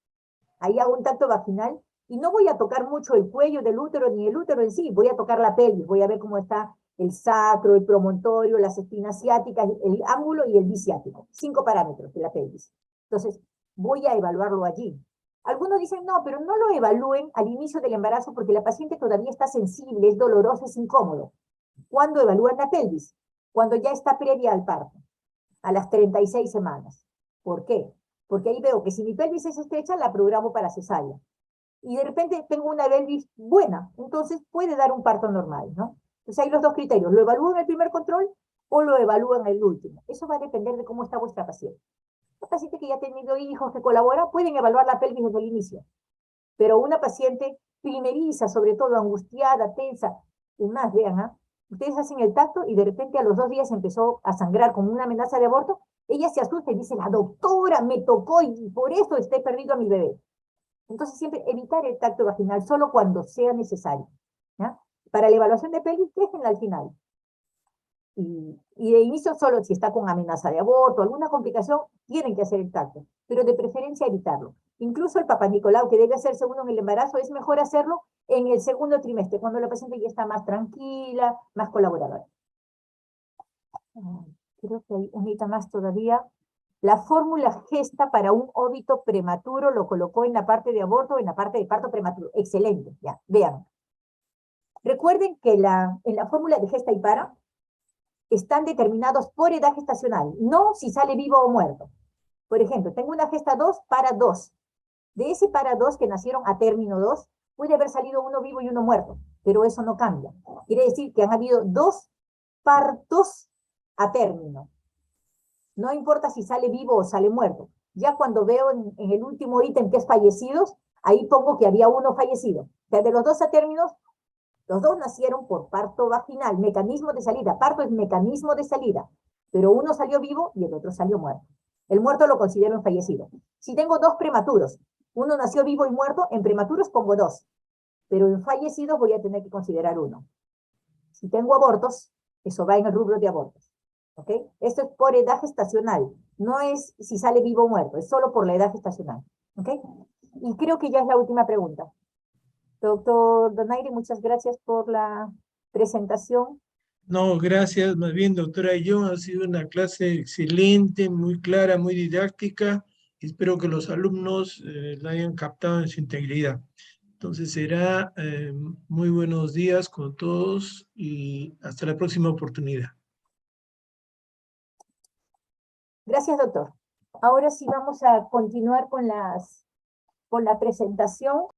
Ahí hago un tacto vaginal y no voy a tocar mucho el cuello del útero ni el útero en sí, voy a tocar la pelvis, voy a ver cómo está el sacro, el promontorio, las espinas ciáticas, el ángulo y el biciático. 5 parámetros de la pelvis. Entonces, voy a evaluarlo allí. Algunos dicen, no, pero no lo evalúen al inicio del embarazo porque la paciente todavía está sensible, es doloroso, es incómodo. ¿Cuándo evalúan la pelvis? Cuando ya está previa al parto, a las 36 semanas. ¿Por qué? Porque ahí veo que si mi pelvis es estrecha, la programo para cesárea. Y de repente tengo una pelvis buena, entonces puede dar un parto normal, ¿no? Entonces hay los dos criterios, ¿lo evalúan en el primer control o lo evalúan en el último? Eso va a depender de cómo está vuestra paciente. La paciente que ya ha tenido hijos, que colabora, pueden evaluar la pelvis desde el inicio. Pero una paciente primeriza, sobre todo angustiada, tensa, y más, vean, ¿ah? Ustedes hacen el tacto y de repente a los 2 días empezó a sangrar con una amenaza de aborto, ella se asusta y dice, la doctora me tocó y por eso estoy perdido a mi bebé. Entonces siempre evitar el tacto vaginal solo cuando sea necesario, ¿ya? Para la evaluación de pelvis, déjenla al final. Y de inicio solo si está con amenaza de aborto, alguna complicación, tienen que hacer el tacto, pero de preferencia evitarlo. Incluso el Papá Nicolau, que debe hacerse uno en el embarazo, es mejor hacerlo en el segundo trimestre, cuando la paciente ya está más tranquila, más colaboradora. Creo que hay un hito más todavía. La fórmula gesta para un óbito prematuro lo colocó en la parte de aborto o en la parte de parto prematuro. Excelente, ya, vean. Recuerden que en la fórmula de gesta y para están determinados por edad gestacional, no si sale vivo o muerto. Por ejemplo, tengo una gesta 2 para 2. De ese para 2 que nacieron a término 2, puede haber salido uno vivo y uno muerto, pero eso no cambia. Quiere decir que han habido 2 partos a término. No importa si sale vivo o sale muerto. Ya cuando veo en el último ítem que es fallecidos, ahí pongo que había uno fallecido. O sea, de los 2 a términos, los 2 nacieron por parto vaginal, mecanismo de salida. Parto es mecanismo de salida, pero uno salió vivo y el otro salió muerto. El muerto lo considero en fallecido. Si tengo 2 prematuros, uno nació vivo y muerto, en prematuros pongo 2, pero en fallecidos voy a tener que considerar 1. Si tengo abortos, eso va en el rubro de abortos. ¿Ok? Esto es por edad gestacional, no es si sale vivo o muerto, es solo por la edad gestacional. ¿Ok? Y creo que ya es la última pregunta. Doctor Donaire, muchas gracias por la presentación. No, gracias, más bien, doctora Young, ha sido una clase excelente, muy clara, muy didáctica. Espero que los alumnos la hayan captado en su integridad. Entonces será muy buenos días con todos y hasta la próxima oportunidad. Gracias, doctor. Ahora sí vamos a continuar con la presentación.